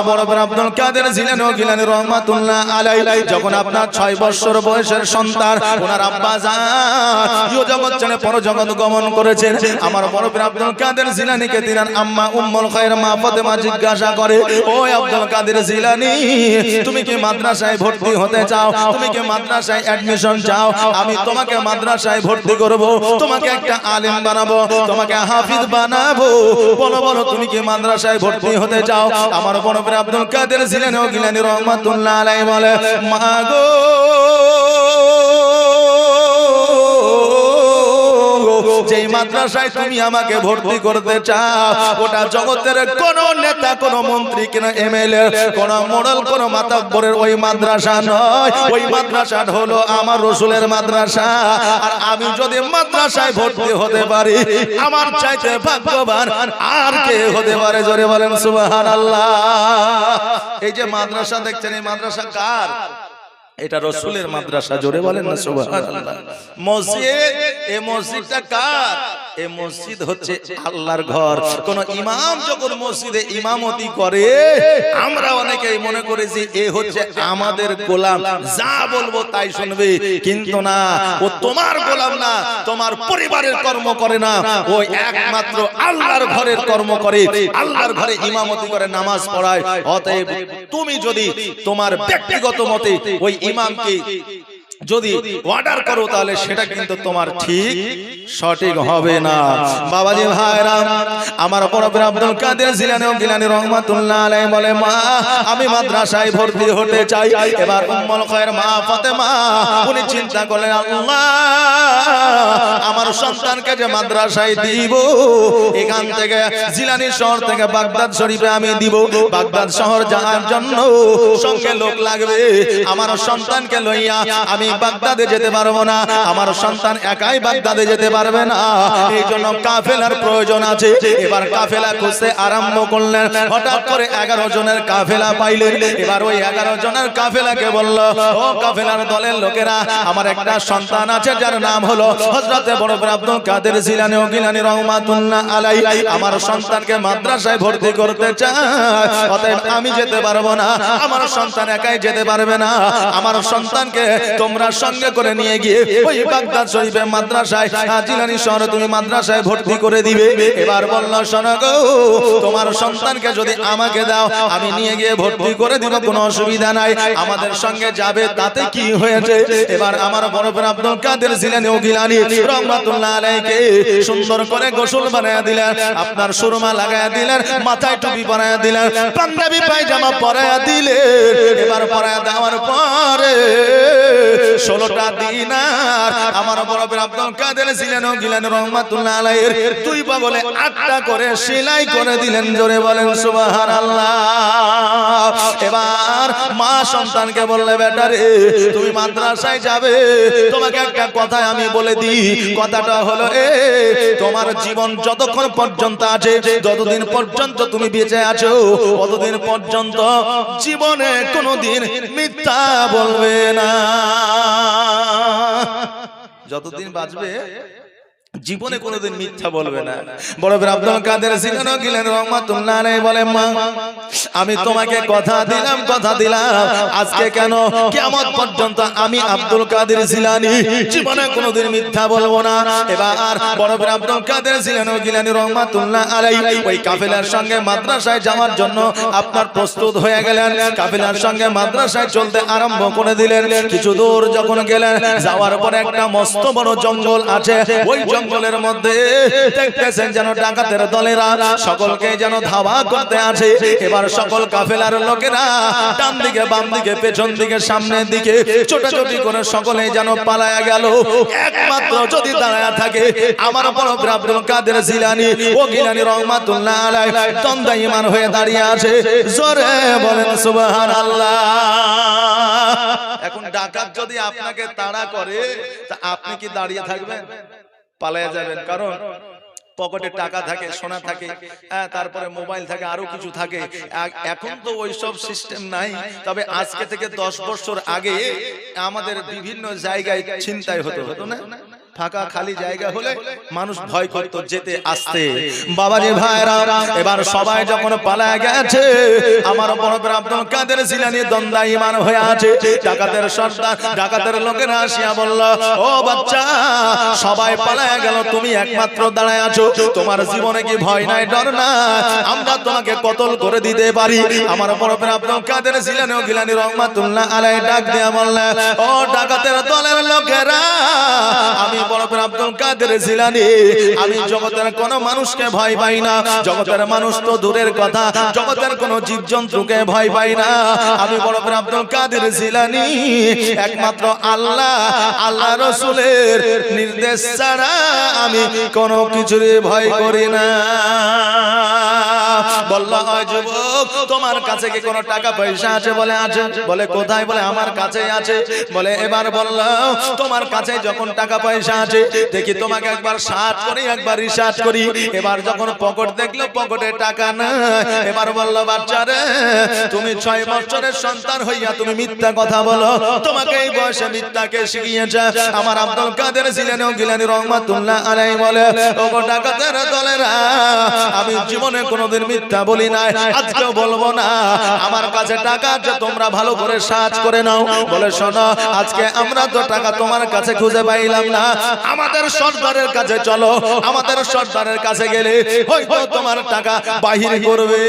বড় বড় আব্দুল কাদের জিলানী রহমাতুল্লাহ আলাইহি যখন আপনার 6 বছর বয়সের সন্তান ওনার আব্বা জান ইহ জগৎ ছেড়ে পরজগৎ গমন করেছেন, আমার বড় বড় আব্দুল কাদের জিলানীকে তিনার আম্মা উম্মুল খায়র মা ফাতেমা জিজ্ঞাসা করে, ও আব্দুল কাদের জিলানী, তুমি কি মাদ্রাসায় ভর্তি হতে চাও? তুমি কি মাদ্রাসায় অ্যাডমিশন চাও? আমি তোমাকে মাদ্রাসায় ভর্তি করব, তোমাকে একটা আলেম বানাবো, তোমাকে হাফিজ বানাবো। বলো বলো তুমি কি মাদ্রাসায় ভর্তি হতে চাও? আমার বড় ভাই আব্দুল কাদের জিলানী রহমাতুল্লাহ আলাইহি বলে, মা গো যেই মাদ্রাসায় তুমি আমাকে ভর্তি করতে চাও ওটা জগতের কোন নেতা, কোন মন্ত্রী, কোন এমএলএ, কোন মডেল, কোন মাতাব্বরের ওই মাদ্রাসা নয়। ওই মাদ্রাসাটা হলো আমার রাসূলের মাদ্রাসা। আর আমি যদি মাদ্রাসায় ভর্তি হতে পারি, আমার চাইতে ভাগ্যবান আর কে হতে পারে? জোরে বলেন সুবহানাল্লাহ। এই যে মাদ্রাসা দেখছেন, এই মাদ্রাসা কার? এটা রাসূলের মাদ্রাসা। জোরে বলেন না সুবহানাল্লাহ। মসজিদ, এই মসজিদটা কার? এই মসজিদ হচ্ছে আল্লাহর ঘর। কোন ইমাম যখন মসজিদে ইমামতি করে, আমরা অনেকেই মনে করেছি এ হচ্ছে আমাদের গোলাম, যা বলবো তাই শুনবে। কিন্তু না, ও তোমার গোলাম না, তোমার পরিবারের কর্ম করে না, ও একমাত্র আল্লাহর ঘরের কর্ম করে, আল্লাহর ঘরে ইমামতি করে, নামাজ পড়ায়। অতএব তুমি যদি তোমার ব্যক্তিগত মতে ওই ইমামকে যদি অর্ডার করো, তাহলে সেটা কিন্তু তোমার ঠিক সঠিক হবে না। বাবাজি ভাইরা, আমার বড় ভাই আব্দুল কাদের জিলানী রহমাতুল্লাহ আলাইহি বলে, মা আমি মাদ্রাসায় ভর্তি হতে চাই। এবার উম্মুল খায়র মা ফাতেমা উনি চিন্তা করলেন, আল্লাহ আমার সন্তানকে যে মাদ্রাসায় দিব, এখান থেকে জিলানী শহর থেকে বাগদাদ শরীফে আমি দিব। বাগদাদ শহর যাওয়ার জন্য সঙ্গে লোক লাগবে। আমার সন্তানকে লইয়া আমি বাগদাদে যেতে পারবো না, আমার সন্তান একাই বাগদাদে যেতে পারবে না, এই জন্য কাফেলার প্রয়োজন আছে। এবার কাফেলা খুঁজতে আরম্ভ করলেন। হঠাৎ করে 11 জনের কাফেলা পাইলেন। এবার ওই 11 জনের কাফেলাকে বলল, ও কাফেলার দলের লোকেরা, আমার একটা সন্তান আছে যার নাম হলো হযরতে বড় ভাই আব্দুল কাদের জিলানী রহমাতুল্লাহ আলাইহি। আমার সন্তানকে মাদ্রাসায় ভর্তি করতে চায়, অতএব আমি যেতে পারবো না, আমার সন্তান একাই যেতে পারবে না। আমার সন্তানকে তোমরা সঙ্গে করে নিয়ে গিয়ে ওই বাগদাদ শরীফে মাদ্রাসায় জিলানী শহরে তুমি মাদ্রাসায় ভর্তি করে দিবে। এবার বলল, শোনো গো, তোমার সন্তানকে যদি আমাকে দাও, আমি নিয়ে গিয়ে ভর্তি করে দিব, কোনো অসুবিধা নাই, আমাদের সঙ্গে যাবে, তাতে কি হয়েছে? এবার আমার বড় ভাই আব্দুল কাদের জিলানী রহমাতুল্লাহ আলাইহিকে সুন্দর করে গোসল বানায়া দিলেন, আপনার সুরমা লাগায়া দিলেন, মাথায় টুপি পরায়া দিলেন, পাঞ্জাবি পায়জামা পরায়া দিলেন। এবার পরায়া দেওয়ার পরে 16টা দিনার আমার বড় ভাই আব্দুল কাদের জিলানী রহমাতুল্লাহ আলাইহির দুই বগলে 8টা করে সেলাই করে দিলেন। জোরে বলেন সুবহানাল্লাহ। এবার মা সন্তানকে বললে, বেটা রে, তুমি মাদ্রাসায় যাবে, তোমাকে একটা কথা আমি বলে দিই। কথাটা হলো তোমার জীবন যতক্ষণ পর্যন্ত আছে, যতদিন পর্যন্ত তুমি বেঁচে আছো, ততদিন পর্যন্ত জীবনে কোনোদিন মিথ্যা বলবে না। যতদিন বাঁচবে জীবনে কোনোদিন মিথ্যা বলবে না। বড় ভাই আব্দুল কাদের জিলানী রহমাতুল্লাহ আলাইহি বলে, মা আমি তোমাকে কথা দিলাম, আজকে কেন কিয়ামত পর্যন্ত আমি আব্দুল কাদের জিলানী জীবনে কোনোদিন মিথ্যা বলবো না। এবার বড় ভাই আব্দুল কাদের জিলানী রহমাতুল্লাহ আলাইহি ওই কাফেলার সঙ্গে মাদ্রাসায় যাওয়ার জন্য আপনার প্রস্তুত হয়ে গেলেন। কাফেলার সঙ্গে মাদ্রাসায় চলতে আরম্ভ করে দিলেন। কিছু দূর যখন গেলেন, যাওয়ার পরে একটা মস্ত বড় জঙ্গল আছে। ওই জঙ্গলের মধ্যে দেখতেছেন যেন ডাকাতের দলেরা সকলকে যেন ধাওয়া করতে আছে। এবার সকল কাফেলার লোকেরা ডান দিকে, বাম দিকে, পেছন দিকে, সামনের দিকে ছোটাছুটি করে সকলে যেন পালায়া গেল। একমাত্র যদি দাঁড়ায়া থাকে আমার বড় ভাই আব্দুল কাদের জিলানী রহমাতুল্লাহ আলাইহি দণ্ডায়মান হয়ে দাঁড়িয়ে আছে। জোরে বলেন সুবহানাল্লাহ। এখন ডাকাত যদি আপনাকে তাড়া করে, তা আপনি কি দাঁড়িয়ে থাকবেন? পালায়া যাবেন। কারণ পকেটে টাকা থাকে, সোনা থাকে, তারপরে মোবাইল থাকে, আরো কিছু থাকে। এখন তো ওইসব সিস্টেম নাই, তবে আজকে থেকে 10 বছর আগে আমাদের বিভিন্ন জায়গায় ছিনতাই হতো না। ফাঁকা খালি জায়গা হলে মানুষ ভয় করতো যেতে আসতে। বাবাজি ভাইরা, এবার সবাই যখন পালায় গেছে, আমার বড় আব্দুল কাদের জিলানী দণ্ডায়মান হয়ে আছে। ডাকাতের সর্দার, ডাকাতের লোকেরা আসিয়া বলল, ও বাচ্চা, সবাই পালায় গেল, তুমি একমাত্র দাঁড়ায় আছো, তোমার জীবনে কি ভয় নাই, ডর না? আমরা তোমাকে কতল করে দিতে পারি। আমার বড় আব্দুল কাদের জিলানী গিলানী রহমাতুল্লাহ আলাইহি ডাক দিয়া বললেন, ও ডাকাতের দলের লোকেরা, আমি বড় আব্দুল কাদের জিলানী, আমি জগতের কোন মানুষকে ভয় পাই না। জগতের মানুষ তো দূরের কথা, জগতের কোন জীবজন্তুকে ভয় পাই না। আমি বড় আব্দুল কাদের জিলানী একমাত্র আল্লাহ, আল্লাহ রাসূলের নির্দেশ ছাড়া আমি কোনো কিছুর ভয় করি না। বলল, ওই যুবক, তোমার কাছে কি কোনো টাকা পয়সা আছে? বলে আছে। বলে কোথায়? বলে আমার কাছেই আছে। বলে এবার বলল, তোমার কাছে যখন টাকা পয়সা আছে, দেখি তোমাকে একবার সার্চ করি, একবার রিসার্চ করি। এবার যখন পকেট দেখলো, পকেটে টাকা না। এবার বলল, বাচ্চারে, তুমি 6 বছরের সন্তান হইয়া তুমি মিথ্যা কথা বলো, তোমাকে এই বয়সে মিথ্যাকে শিখিয়েছে আমার আব্দুল কাদের জিলানী গিলানী রহমাতুল্লাহ আলাইহি বলে, ও ডাকাতের দলেরা, আমি জীবনে কোনোদিন মিথ্যা বলি নাই, আজকেও বলবো না। আমার কাছে টাকা আছে, তোমরা ভালো করে সার্চ করে নাও। বলে শোনো, আজকে আমরা তো টাকা তোমার কাছে খুঁজে পাইলাম না, আমাদের সর্দারের কাছে চলো, আমাদের সর্দারের কাছে গেলে হয়তো তোমার টাকা বাহির করবে।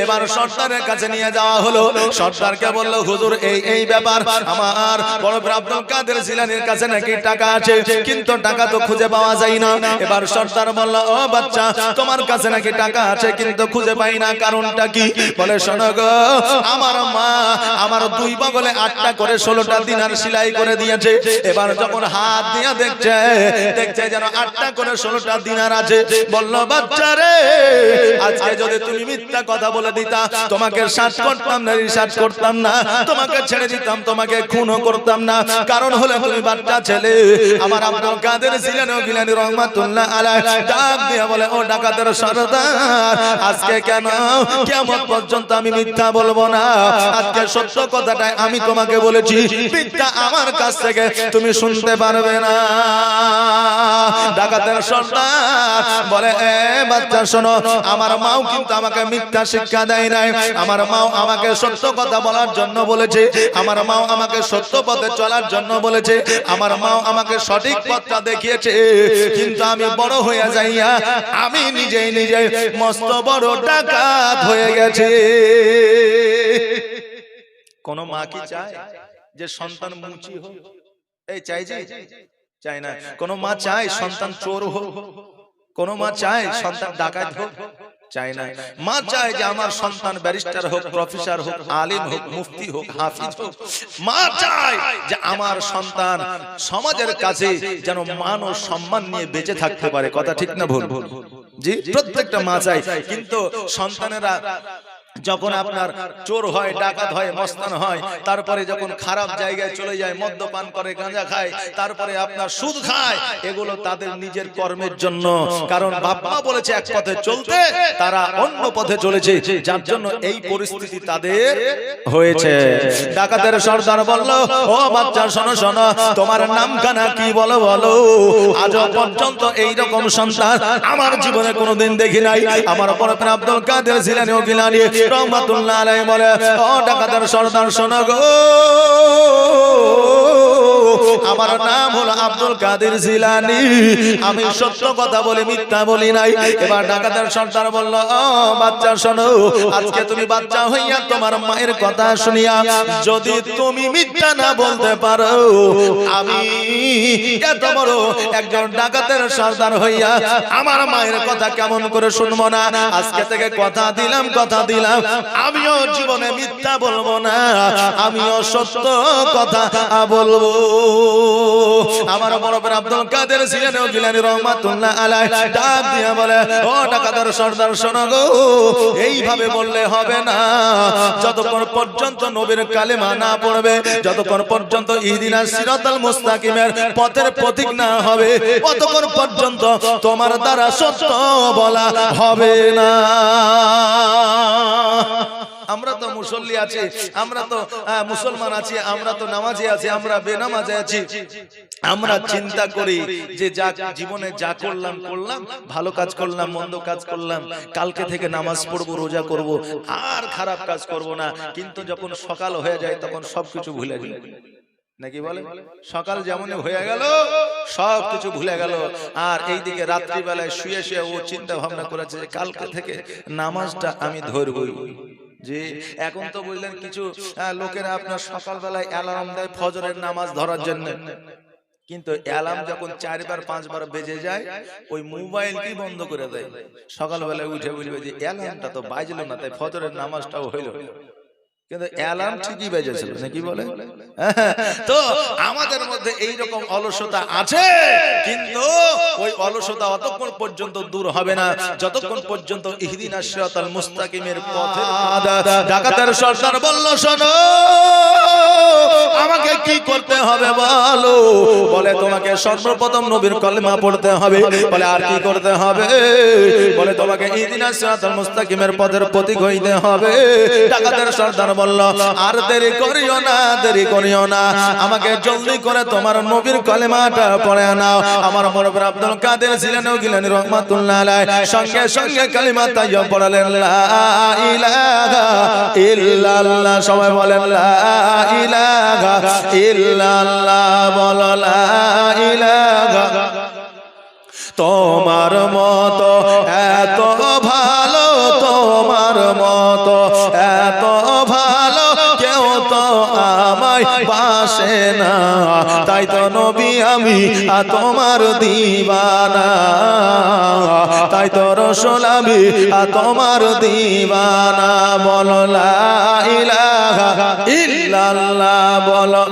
এবার সর্দারের কাছে নিয়ে যাওয়া হলো। সর্দারকে বলল, হুজুর, এই ব্যাপার, আমার বড় আব্দুল কাদের জিলানীর কাছে নাকি টাকা আছে, কিন্তু টাকা তো খুঁজে পাওয়া যায় না। এবার সর্দার বলল, ও বাচ্চা, তোমার কাছে নাকি টাকা আছে কিন্তু খুঁজে পাই না, কারণটা কি? বলে শোনো গো, আমার মা আমার 2 বগলে 8টা করে 16টা দিনার সেলাই করে দিয়েছে। এবার যখন হাত দিয়া দেখছে যেন 8টা করে 16টা দিনার আছে। বলল, বাচ্চারে, আজকে যদি তুমি মিথ্যা কথা বলে দিতা, তোমাকে সার্চ করতাম না, রিসার্চ করতাম না, তোমাকে ছেড়ে দিতাম, তোমাকে খুনও করতাম না। কারণ হলো তুমি বাচ্চা ছেলে। আমার আব্দুল কাদের জিলানী গিলানী রহমাতুল্লাহ আলাইহি ডাক দিয়া বলে, ও ডাকাতের সর্দার, আজকে কেন কিয়ামত পর্যন্ত আমি মিথ্যা বলবো না। আজকে সত্য কথাটাই আমি তোমাকে বলেছি, মিথ্যা আমার কাছ থেকে তুমি শুনতে পারবে না। ডাকাতের সর্দার বলে, এ বাচ্চা শোনো, আমার মাও কিন্তু আমাকে মিথ্যা শিক্ষা দেয় নাই। আমার মাও আমাকে সত্য কথা বলার জন্য বলেছে, আমার মাও আমাকে সত্য পথে চলার জন্য বলেছে, আমার মাও আমাকে সঠিক পথটা দেখিয়েছে। কিন্তু আমি বড় হয়ে যাইয়া আমি নিজেই নিজে মস্ত বড় ডাকাত হয়ে গেছে। কোন মা কি চায় যে সন্তান মুচি হোক? এই চাই যে চাই না। কোন মা চায় সন্তান চোর হোক? কোন মা চায় সন্তান ডাকাত হোক? চাই না। মা চায় যে আমার সন্তান ব্যারিস্টার হোক, প্রফেসর হোক, আলিম হোক, মুফতি হোক, হাফিজ হোক। মা চায় যে আমার সন্তান সমাজের কাছে যেন মান ও সম্মান নিয়ে বেঁচে থাকতে পারে। কথা ঠিক না ভুল? জি, প্রত্যেকটা মা চায়। কিন্তু সন্তানেরা যখন আপনার চোর হয়, ডাকাত হয়, মস্তান হয়, তারপরে যখন খারাপ জায়গায় চলে যায়, মদ্যপান করে, গাঁজা খায়, তারপরে আপনার সুদ খায়, এগুলো তাদের নিজের কর্মের জন্য। কারণ বাবা বলেছে এক পথে চলতে, তারা অন্য পথে চলেছে, যার জন্য এই পরিস্থিতি তাদের হয়েছে। ডাকাতের সর্দার বলল, ও বাচ্চা শোনো শোনো, তোমার নামখানা কি বলো বলো। আজ পর্যন্ত এইরকম সন্তান আমার জীবনে কোনোদিন দেখি নাই। আমার বড় আব্দুল কাদের জিলানী গিলানী রহমাতুল্লাহ আলাইহি বলে, ও ডাকাতের সর্দার শোনো গো, আমার নাম হলো আব্দুল কাদের জিলানী, আমি সত্য কথা বলি, মিথ্যা বলি নাই। এবার ডাকাতের সর্দার বলল, ও বাচ্চা শোনো, আজকে তুমি বাচ্চা হইয়া তোমার মায়ের কথা শুনিয়া যদি তুমি মিথ্যা না বলতে পারো, আমি এত বড় একজন ডাকাতের সর্দার হইয়া আমার মায়ের কথা কেমন করে শুনবো না। আজকে থেকে কথা দিলাম, কথা দিলাম, আমিও জীবনে মিথ্যা বলবো না, আমিও সত্য কথা বলবো। আমার বড় আব্দুল কাদের জিলানী গিলানী রহমাতুল্লাহ আলাইহি ডাক দিয়া বলে, ও ডাকাতের সর্দার শোনো গো, এইভাবে বললে হবে না। যতক্ষণ পর্যন্ত নবীর কালেমা না পড়বে, যতক্ষণ পর্যন্ত ইহদিনাস সিরাতাল মুস্তাকিমের পথের প্রতীক না হবে, ততক্ষণ পর্যন্ত তোমার দ্বারা সত্য বলা হবে না। আমরা তো মুসল্লি আছি, আমরা তো মুসলমান আছি, আমরা তো নামাজি আছি, আমরা বেনামাজি আছি। আমরা চিন্তা করি যে যা জীবনে যা করলাম করলাম, ভালো কাজ করলাম, মন্দ কাজ করলাম, কালকে থেকে নামাজ পড়বো, রোজা করব, আর খারাপ কাজ করব না। কিন্তু যখন সকাল হয়ে যায় তখন সবকিছু ভুলে যাই, নাকি বলে? সকাল যেমন হয়ে গেল সবকিছু ভুলে গেল। আর এইদিকে রাত্রিবেলায় শুয়ে শুয়ে ও চিন্তা ভাবনা করেছে যে কালকে থেকে নামাজটা আমি ধরবই। যে এখন তো বললেন কিছু লোকেরা আপনার সকালবেলায় অ্যালার্ম দেয় ফজরের নামাজ ধরার জন্য, কিন্তু অ্যালার্ম যখন 4বার 5বার বেজে যায় ওই মোবাইল কি বন্ধ করে দেয়। সকালবেলায় উঠে বলবে যে অ্যালার্মটা তো বাজলো না, তাই ফজরের নামাজটাও হইল, কিন্তু অ্যালার্ম ঠিকই বেজেছিল, নাকি বলে? তো আমাদের মধ্যে এইরকম অলসতা আছে, কিন্তু ওই অলসতা অতক্ষণ পর্যন্ত দূর হবে না যতক্ষণ পর্যন্ত ইহদিনাস সিরাতাল মুস্তাকিমের পথে। ডাকাতের সর্দার বলল, শোনো আমাকে কি করতে হবে বলো। বলে তোমাকে সর্বপ্রথম নবীর কলেমা পড়তে হবে। বলে আর কি করতে হবে? বলে তোমাকে ইহদিনাস সিরাতাল মুস্তাকিমের পথের প্রতীক হইতে হবে। ডাকাতের সর্দার বলল, আর দেরি করিও না, দেরি করিও না, আমাকে জলদি করে তোমার নবীর কলেমাটা পড়ে নাও। আমার মুরব্বি আব্দুল কাদের জিলানী গিলানী রাহমাতুল্লাহ আলাইহি সঙ্গে সঙ্গে কালিমা তাইয়্যিবা পড়লেন, লা ইলাহা ইল্লাল্লাহ। সবাই বলেন লা ইলাহা ইল্লাল্লাহ, বলো লা ইলাহা। তোমার মতো এত ভালো, তোমার মতো এত ভালো কেউ তো আমায় বাসে না, তাই তো নবী আমি তোমার দিওয়ানা, তাই তো রাসূল আমি তোমার দিওয়ানা। বলো লা ইলাহা ইল্লাল্লাহ, বলো।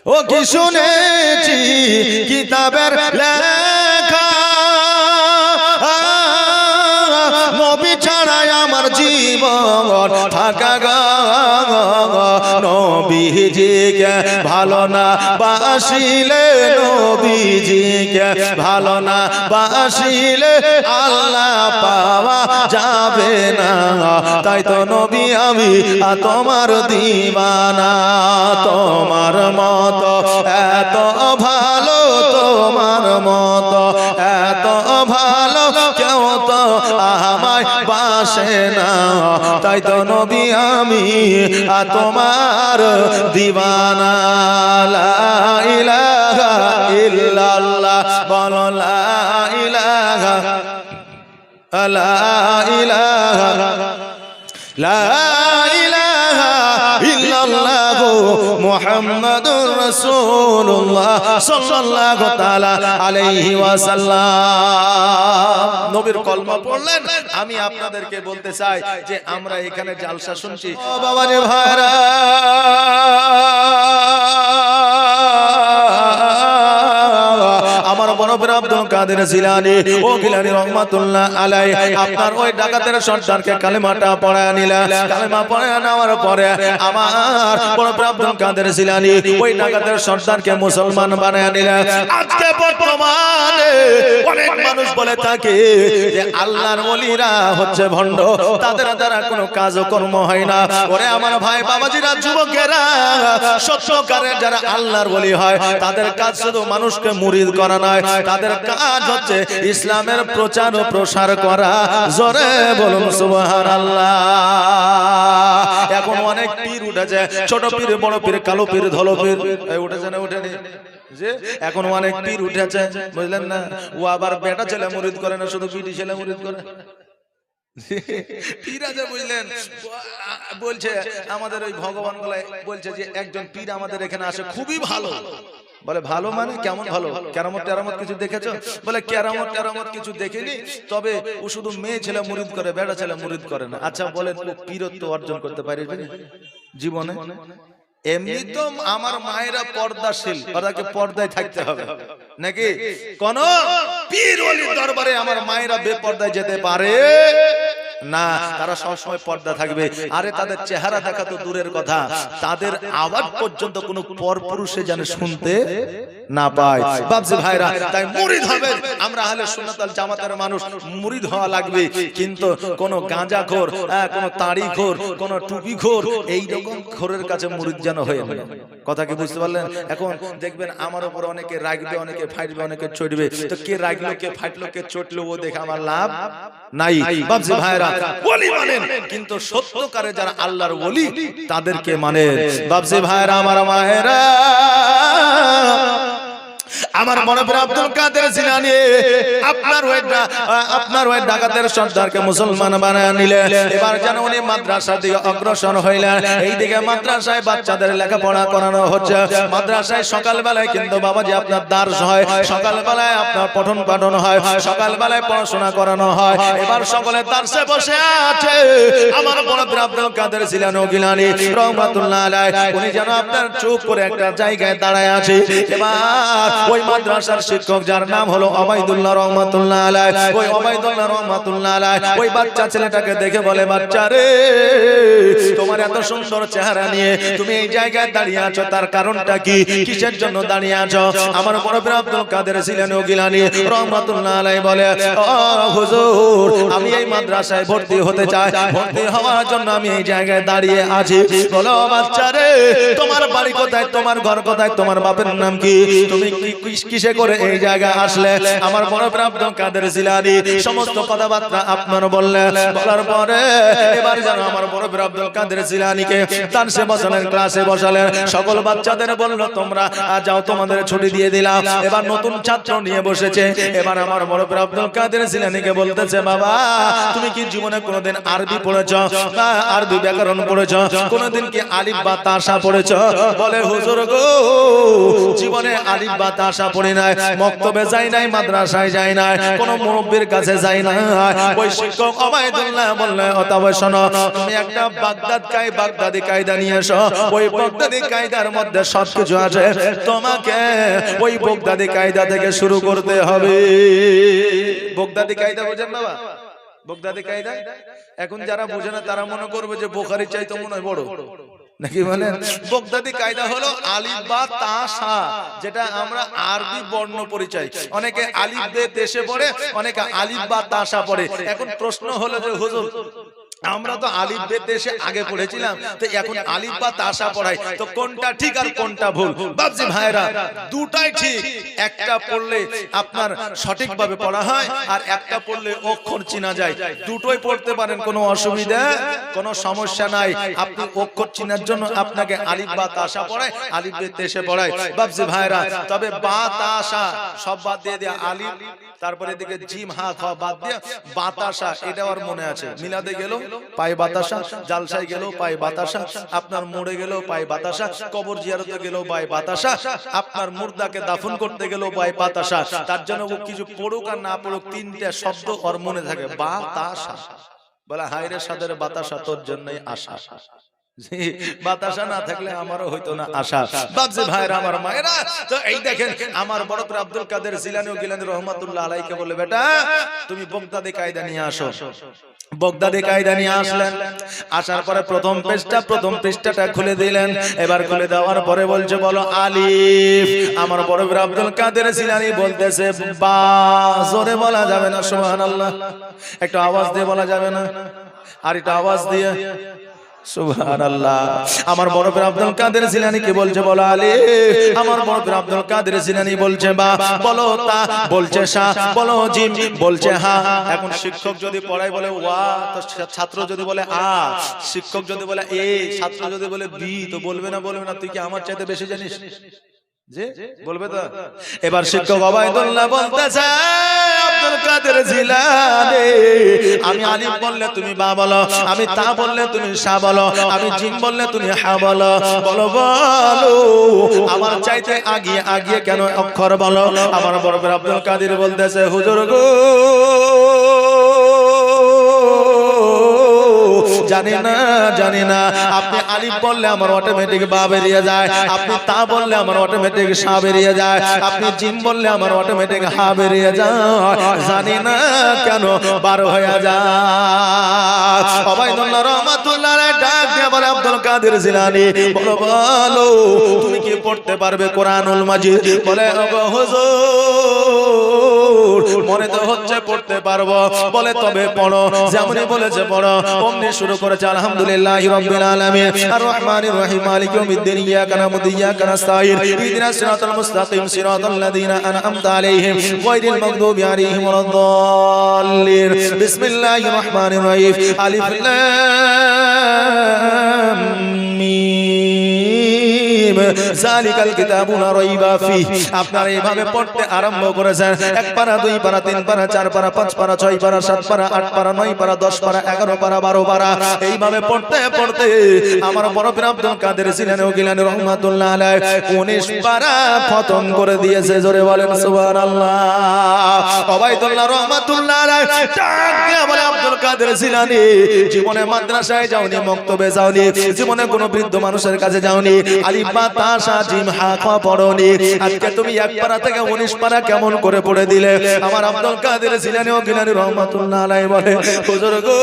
ও কি শুনেছি কিতাবের লেখা, নবী ছাড়াই আমার জীবন থাকা গো। নবীজিকে ভালো না বাসিলে, নবীজিকে ভালো না বাসিলে আল্লাহ পাওয়া যাবে না, তাই তো নবী আমি তোমার দিওয়ানা। তোমার মতো এত ভালো, তোমার মতো এত ভালো কেউ তো আমায় বাসে না, তাই তো নবী আমি তোমার দিওয়ানা। লা ইলাহা ইল্লাল্লাহ, বলো লা ইলাহা, লা ইলাহা, লা ইলাহা ইল্লাল্লাহ মুহাম্মাদুর রাসূলুল্লাহ সাল্লাল্লাহু তাআলা আলাইহি ওয়াসাল্লাম। নবীর কলমা পড়লেন। আমি আপনাদেরকে বলতে চাই যে আমরা এখানে জালসা শুনছি, ও বাবা রে ভাইরা, আমার মুরব্বি আব্দুল কাদের জিলানী ও গিলানী রাহমাতুল্লাহ আলাইহি আপনার ওই ডাকাতের সর্দারকে কালেমাটা পড়ায় নিলেন। কালেমা পড়ায় নেওয়ার পরে আমার মুরব্বি আব্দুল কাদের জিলানী ওই ডাকাতের সর্দারকে মুসলমান বানায় নিলেন। আজকে বর্তমানে অনেক মানুষ বলে থাকে যে আল্লাহর ওলিরা হচ্ছে ভণ্ড, তাদের দ্বারা কোনো কাজকর্ম হয় না। ওরে আমার ভাই বাবাজিরা, যুবকেরা, সত্যকারের যারা আল্লাহর ওলি হয় তাদের কাজ শুধু মানুষকে মুরিদ করা নয়, তাদের কাজ হচ্ছে ইসলামের প্রচার ও প্রসার করা। জোরে বলুন সুবহানাল্লাহ। এখন অনেক পীর উঠেছে, ছোট পীর, বড় পীর, কালো পীর, ধলো পীর, উঠেছে না উঠেনি? যে এখন অনেক পীর উঠেছে, বুঝলেন না? ও আবার বেটা ছেলে মুরিদ করে না, শুধু বিটি ছেলে মুরিদ করে। পীর আছে, বুঝলেন? বলছে আমাদের ওই ভগবান গলায় বলছে যে একজন পীর আমাদের এখানে আসে, খুবই ভালো। বলে ভালো মানে কেমন ভালো? কেরামত টেরামত কিছু দেখেছো? বলে কেরামত টেরামত কিছু দেখিনি, তবে ও শুধু মেয়ে ছেলে মুরিদ করে, বেটা ছেলে মুরিদ করে না। আচ্ছা বলেন, ও পীরত্ব অর্জন করতে পারবে জীবনে? এমনি তো আমার মায়েরা পর্দাশীল, ওরাকে পর্দায় থাকতে হবে নাকি? কোন পীর ওলির দরবারে আমার মায়েরা বেপর্দায় যেতে পারে না, তারা সবসময় পর্দা থাকবে। আরে তাদের চেহারা দেখা তো দূরের কথা, তাদের আওয়াজ পর্যন্ত কোনো পরপুরুষে যেন শুনতে না পায়। বাবজি ভাইরা, তাই মুরিদ হবে আমরা আহলে সুন্নাত ওয়াল জামাতের মানুষ, মুরিদ হওয়া লাগবে। কিন্তু কোন গাঁজাখোর, কোন তাড়িখোর, কোন টুপিখোর, এই রকম খোরের কাছে মুরিদ যেন হয়ে না। কথা কি বুঝতে পারলেন? এখন দেখবেন আমার উপর অনেকে রাগবে, অনেকে ফাইটবে, অনেকে চটবে। তো কে রাগলো, কে ফাইটলো, কে চটলো, ও দেখে আমার লাভ নাই। বাবজি ভাইরা, ওলি মানেন, কিন্তু সত্যকারে যারা আল্লাহর ওলি তাদেরকে মানেন। বাবজি ভাইরা, আমার মায়েরা, আমার মনে পড়ে আব্দুল কাদের জিলানী আপনার ওই ডাকাতের সর্দারকে মুসলমান বানায় নিলেন। এবার যেন উনি মাদ্রাসার দিকে অগ্রসর হইলেন। এইদিকে মাদ্রাসায় বাচ্চাদের লেখাপড়া করানো হচ্ছে। মাদ্রাসায় সকালবেলায় কিন্তু বাবাজি আপনার দার্স হয়, সকালবেলায় আপনার পঠন পাঠন হয়, সকালবেলায় পড়াশোনা করানো হয়। এবার সকলে দার্সে বসে আছে। আমার মনে পড়ে আব্দুল কাদের জিলানী রহমাতুল্লাহ আলাইহি, উনি যেন আপনার চুপ করে একটা জায়গায় দাঁড়ায় আছে। এবার ওই মাদ্রাসার শিক্ষক যার নাম হলো ওবাইদুল্লাহ রহমাতুল্লাহ আলাইহি, ওই ওবাইদুল্লাহ রহমাতুল্লাহ আলাইহি ওই বাচ্চা ছেলেটাকে দেখে বলে, বাচ্চা রে, তোমার এত সুন্দর চেহারা নিয়ে তুমি এই জায়গায় দাঁড়িয়ে আছো, তার কারণটা কি? কিসের জন্য দাঁড়িয়ে আছো? আমার মুরব্বি আব্দুল কাদের জিলানী রহমাতুল্লাহ আলাইহি বলে, ও হুজুর, আমি এই মাদ্রাসায় ভর্তি হতে চাই, ভর্তি হওয়ার জন্য আমি এই জায়গায় দাঁড়িয়ে আছি। বলো বাচ্চা রে, তোমার বাড়ি কোথায়, তোমার ঘর কোথায়, তোমার বাপের নাম কি, তুমি কিসে করে এই জায়গায় আসলে? আমার মুরব্বি আব্দুল কাদের জিলানী সমস্ত কথাবার্তা আপনার বললেন। বলার পরে এবার যেন আমার মুরব্বি আব্দুল কাদের জিলানীকে দার্সে বসালেন, ক্লাসে বসালেন। সকল বাচ্চাদের বলল, তোমরা যাও, তোমাদের ছুটি দিয়ে দিলাম। এবার নতুন ছাত্র নিয়ে বসেছে। এবার আমার মুরব্বি আব্দুল কাদের জিলানীকে বলতেছে, বাবা, তুমি কি জীবনে কোনোদিন আরবি পড়েছো, আরবি ব্যাকরণ পড়েছো? কোনোদিন কি আলিফ বা তাসা পড়েছো? বলে, হুজুর গো, জীবনে আলিফ বা তাসা পড়ি নাই, মক্তবে যাই নাই, মাদ্রাসায় যাই নাই, কোন মুরব্বির কাছে যাই নাই। ওই শিক্ষক ওবাইদুল্লাহ বললেন, তবে শোনো, তুমি একটা বাগদাদি কায়দা নিয়ে এসো। ওই বাগদাদি কায়দার মধ্যে সবকিছু আছে, তোমাকে ওই বাগদাদি কায়দা থেকে শুরু করতে হবে। বাগদাদি কায়দা বোঝেন বাবা? বাগদাদি কায়দা এখন যারা বোঝে না তারা মনে করবে যে বুখারী চাইতে মনে হয় বড় নাকি। মানে বাগদাদি কায়দা হলো আলিফ বা তা সা, যেটা আমরা আরবি বর্ণ পরিচয়। অনেকে আলিফ বে দেশে পড়ে, অনেকে আলিফ বা তা সা পড়ে। এখন প্রশ্ন হলো যে হুজুর, আমরা তো আলিফ বে দেশে আগে পড়েছিলাম, তো এখন আলিফ বা তাসা পড়াই, তো কোনটা ঠিক আর কোনটা ভুল? বাবজি ভাইরা, দুটাই ঠিক। একটা পড়লে আপনার সঠিকভাবে পড়া হয়, আর একটা পড়লে অক্ষর চেনা যায়। দুটোই পড়তে পারেন, কোনো অসুবিধা, কোনো সমস্যা নাই। আপনি অক্ষর চেনার জন্য আপনাকে আলিফ বা তাসা পড়ায়, আলিফ বে দেশে পড়ায়। বাবজি ভাইরা, তবে বা তাসা সব বাদ দিয়ে দেয়া, আলিফ তারপরে দিকে জিম হা খ বাদ দিয়ে বাতাসা, এটা আর মনে আছে। মিলাদে গেল পায় বাতাসা, জালসায় গেল পায় বাতাসা, আপনার মোড়ে গেল পায় বাতাসা, কবর জিয়ারতে গেল পায় বাতাসা, আপনার মুর্দাকে দাফন করতে গেল পায় বাতাসা। তার জন্য কিছু পড়ুক আর না পড়ুক, তিনটা শব্দ ওর মনে থাকে, বাতাসা। বলে, হায়রে সাদের বাতাসা, তোর জন্যই আশা। বাতাসা না থাকলে আমারও হইতো না আশা। বাবজি ভাইরা, আমার মায়েরা, তো এই দেখেন আমার বড় আব্দুল কাদের জিলানী রহমাতুল্লাহ আলাইহিকে বলে, বেটা তুমি বাগদাদি কায়দা নিয়ে আসো। বাগদাদি কায়দা নিয়ে আসলেন। আসার পরে প্রথম পৃষ্ঠাটা খুলে দিলেন। এবার খুলে দেওয়ার পরে বলছে, বলো আলিফ। আমার বড় আব্দুল কাদের জিলানী বলতেছে, বা। জোরে বলা যাবে না, সুবহানাল্লাহ, একটু আওয়াজ দিয়ে বলা যাবে না? আর একটু আওয়াজ দিয়ে সুবহানাল্লাহ। আমার বড় পীর আব্দুল কাদের জিলানী কি বলছে, বলো আলিফ। আমার বড় পীর আব্দুল কাদের জিলানী বলছে বা, বলো তা, বলছে সা, বলো জিম, বলছে হা। এখন শিক্ষক যদি পড়ায় বলে ওয়া, তো ছাত্র যদি বলে আ, শিক্ষক যদি বলে এ, ছাত্র যদি বলে বি, তো বলবে না তুই কি আমার চাইতে বেশি জানিস? যে বলবে তো। এবার শিক্ষক ওবাইদুল্লাহ বলতেছে, আব্দুল কাদের জিলানী, আমি আলিফ বললে তুমি বা বলো, আমি তা বললে তুমি সা বলো, আমি জিম বললে তুমি হা বলো। বলো বলো, আমার চাইতে আগিয়ে কেন অক্ষর বলো? আমার বড় আব্দুল কাদের বলতেছে, হুজুর গো, জানি না আপনি আলিফ বললে আমার অটোমেটিক বা বেরিয়ে যায়, আপনি তা বললে আমার অটোমেটিক সা বেরিয়ে যায়, আপনি জিম বললে আমার অটোমেটিক হা বেরিয়ে যায়, জানি না কেন বার হয়ে যায়। ওবায়দুল্লাহ রহমাতুল্লাহ আলাইহি ডাক দিয়ে বলে আব্দুল কাদের জিলানী বলো তুমি কি পড়তে পারবে কোরআনুল মাজিদ? বলে হুজুর মনে তো হচ্ছে পড়তে পারবো। বলে তবে পড়ো, যেমনই বলেছে পড়ো অমনি শুরু করেছে আলহামদুলিল্লাহি রাব্বিল আলামিন আর রহমানির রহিম মালিকি ইয়াউমিদ্দিন ইয়াকা না'বুদু ওয়া ইয়াকা নাস্তাঈন ইহদিনাস সিরাতাল মুস্তাকিম সিরাতাল লাযীনা আন'আমতা আলাইহিম গায়রিল মাগদুবি আলাইহিম ওয়ালাদ-দাল্লিন। বিসমিল্লাহির রহমানির রহিম আলিফ লাম মিম যালিকাল কিতাবু লা রাইবা ফিহি। আপনারা এইভাবে পড়তে আরম্ভ করেছেন, এক পারা, দুই পারা, তিন পারা, চার পারা, পাঁচ পারা, ছয় পারা, সাত পারা, আট পারা, নয় পারা, 10 পারা, 11 পারা, 12 পারা, এইভাবে পড়তে পড়তে আমার বড় পীর আব্দুল কাদের জিলানী ও গিলানী রহমাতুল্লাহ আলাইহি 19 পারা খতম করে দিয়েছে। জোরে বলেন সুবহানাল্লাহ। ওবায়দুল্লাহ রহমাতুল্লাহ আলাইহি ডাক দিয়ে বলে আব্দুল কাদের জিলানী জীবনে মাদ্রাসায় যাওনি, মক্তবে যাওনি, জীবনে কোনো বৃদ্ধ মানুষের কাছে যাওনি, আলিফ বা তা সা জিম হা খ পড়োনি, আজকে তুমি এক পারা থেকে 19 পারা কেমন করে পড়ে দিলে? আমার আব্দুল কাদের জিলানী ও গিলানী রহমাতুল্লাহ আলাইহি বলে হুজুর গো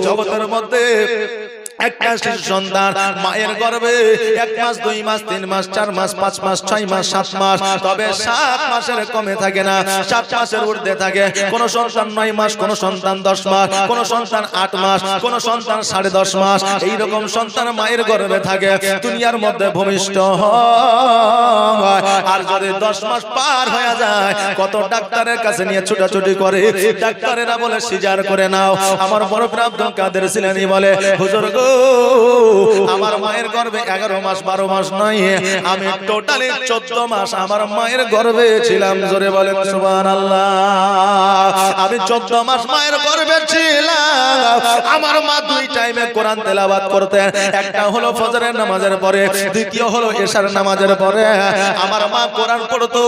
জগতের মধ্যে একটা শিশু সন্তান মায়ের গর্ভে 1 মাস, 2 মাস, 3 মাস, 4 মাস, 5 মাস, 6 মাস, 7 মাস, তবে 7 মাসের কমে থাকে না, 7 মাসের ঊর্ধ্বে থাকে। কোন সন্তান 9 মাস, কোন সন্তান 10 মাস, কোন সন্তান 8 মাস, কোন সন্তান 10.5 মাস, এই রকম সন্তান মায়ের গর্ভে থাকে, দুনিয়ার মধ্যে ভূমিষ্ঠ হয়। আর যদি 10 মাস পার হয়ে যায় কত ডাক্তারের কাছে নিয়ে ছুটাছুটি করে, ডাক্তারেরা বলে সিজার করে নাও। আমার বড় পীর আব্দুল কাদের জিলানী বলে হুজুর গো আমার মায়ের গর্ভে 11 মাস 12 মাস নয়, আমি টোটালি 14 মাস আমার মায়ের গর্ভে ছিলাম। জোরে বলেন সুবহানাল্লাহ। আমি 14 মাস মায়ের গর্ভে ছিলাম। আমার মা 2 টাইমে কোরআন তেলাওয়াত করতেন, একটা হলো ফজরের নামাজের পরে, দ্বিতীয় হলো এশার নামাজের পরে। আমার মা কোরআন পড়তো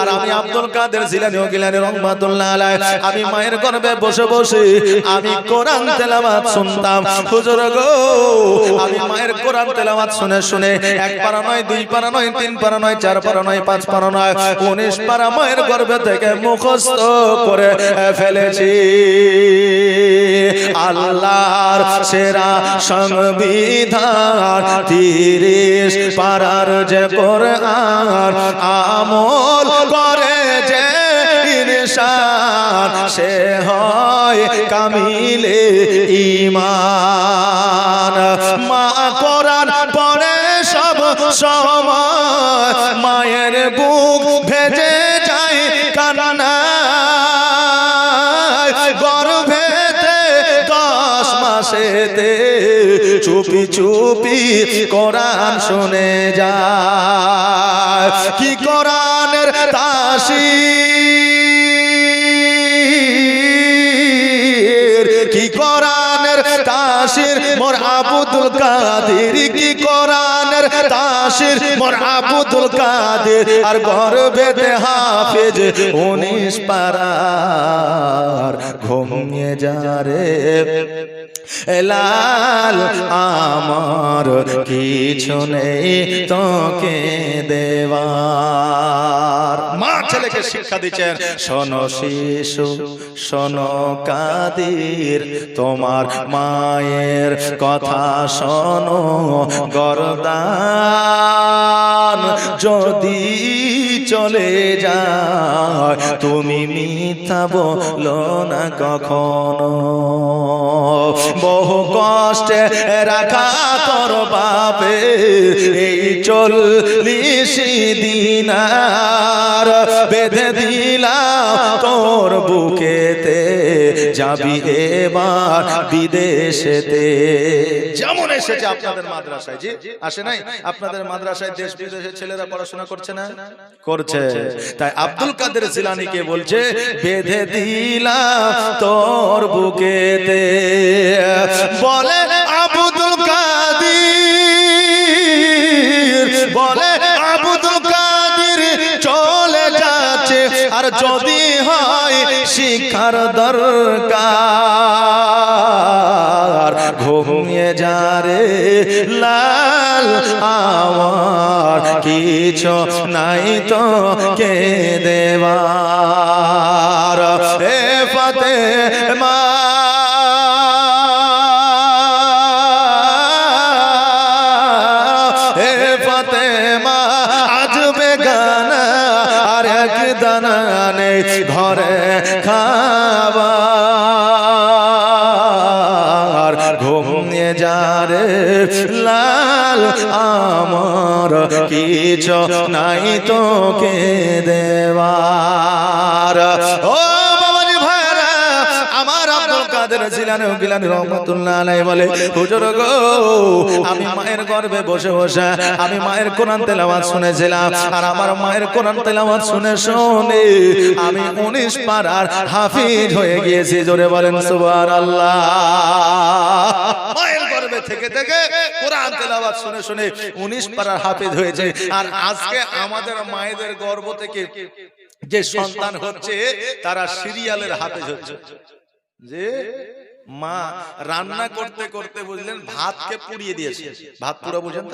আর আমি আব্দুল কাদের জিলানী ও গিলানী রহমাতুল্লাহ আলাইহি আমি মায়ের গর্ভে বসে বসে আমি কোরআন তেলাওয়াত শুনতাম। হুজুর গো আমি মায়ের কোরআন তেলাওয়াত শুনে শুনে 1 পারা নয়, 2 পারা নয়, 3 পারা নয়, 4 পারা নয়, 5 পারা নয়, 19 পারা মায়ের গর্ভে থেকে মুখস্থ করে ফেলেছি। আল্লাহর সেরা সংবিধান 30 পারার যে কোরআন আমল করে যে ইনসান সে হয় কামিলে ঈমান। মা কোরআন পড়ে সব সময় মায়ের বুক ভেজে যায় কান্নায়, গর্ভেতে 10 মাসেতে চুপি চুপি কোরআন শুনে যায়। কি কোরআনের তাসির, কি কোরআনের তাসির মোর আব্দুল কাদের, কি কোরআনের তাসির মোর আব্দুল কাদের। আর গর্ভেতে হাফেজ 19 পারার ঘুমিয়ে যা রে লাল আমার কিছু নেই তোকে দেওয়ার। মা ছেলেকে শিক্ষা দিচ্ছেন, শোনো শিশু শোনো কাদের, তোমার মায়ের কথা শোনো গর্দান যদি চলে যায় তুমি মিথ্যা বলো না কখনো। বহু কষ্টে রাখা তোর বাপে এই 40 দিনার বেঁধে দিলাম তোর বুকেতে, যাবি এবার বিদেশেতে। যেমন এসেছে আপনাদের মাদ্রাসায়, জি আসে নাই? আপনাদের মাদ্রাসায় দেশ বিদেশের ছেলেরা পড়াশোনা করছে না? করছে। তাই আব্দুল কাদের জিলানীকে বলছে বেঁধে দিলাম তোর বুকেতে। বলে আব্দুল কাদের, বলে আব্দুল কাদের চলে যাচ্ছে, আর যদি হয় শিখ শিক্ষার দরকার ঘুমিয়ে যা রে লাল আমার কিছু নাই তো কে দেবার হে ফাতেমা হে ফাতেমা আজ বেগানা আর এক দানা নেই ঘরে খাবার ঘুমিয়ে যা রে লাল আমার কিছু নাই তোকে দেওয়ার ও বাবাজি ভাইরা আমার আব্দুল কাদের জিলানী রহমাতুল্লাহ আলাইহি বলে হুজুর গো আমি মায়ের গর্ভে বসে বসে আমি মায়ের কোরআন তেলাওয়াত শুনেছিলাম আর আমার মায়ের কোরআন তেলাওয়াত শুনে শুনে আমি 19 পারার হাফিজ হয়ে গিয়েছি জোরে বলেন সুবহানাল্লাহ মায়ের গর্ভে থেকে থেকে কোরআন তেলাওয়াত শুনে শুনে 19 পারার হাফিজ হয়েছে আর আজকে আমাদের মায়েদের গর্ভ থেকে যে সন্তান হচ্ছে তারা সিরিয়ালের হাফেজ হচ্ছে যে মা রান্না করতে করতে বুঝলেন ভাতকে পুড়িয়ে দিয়েছে ভাত পুরো বুঝেন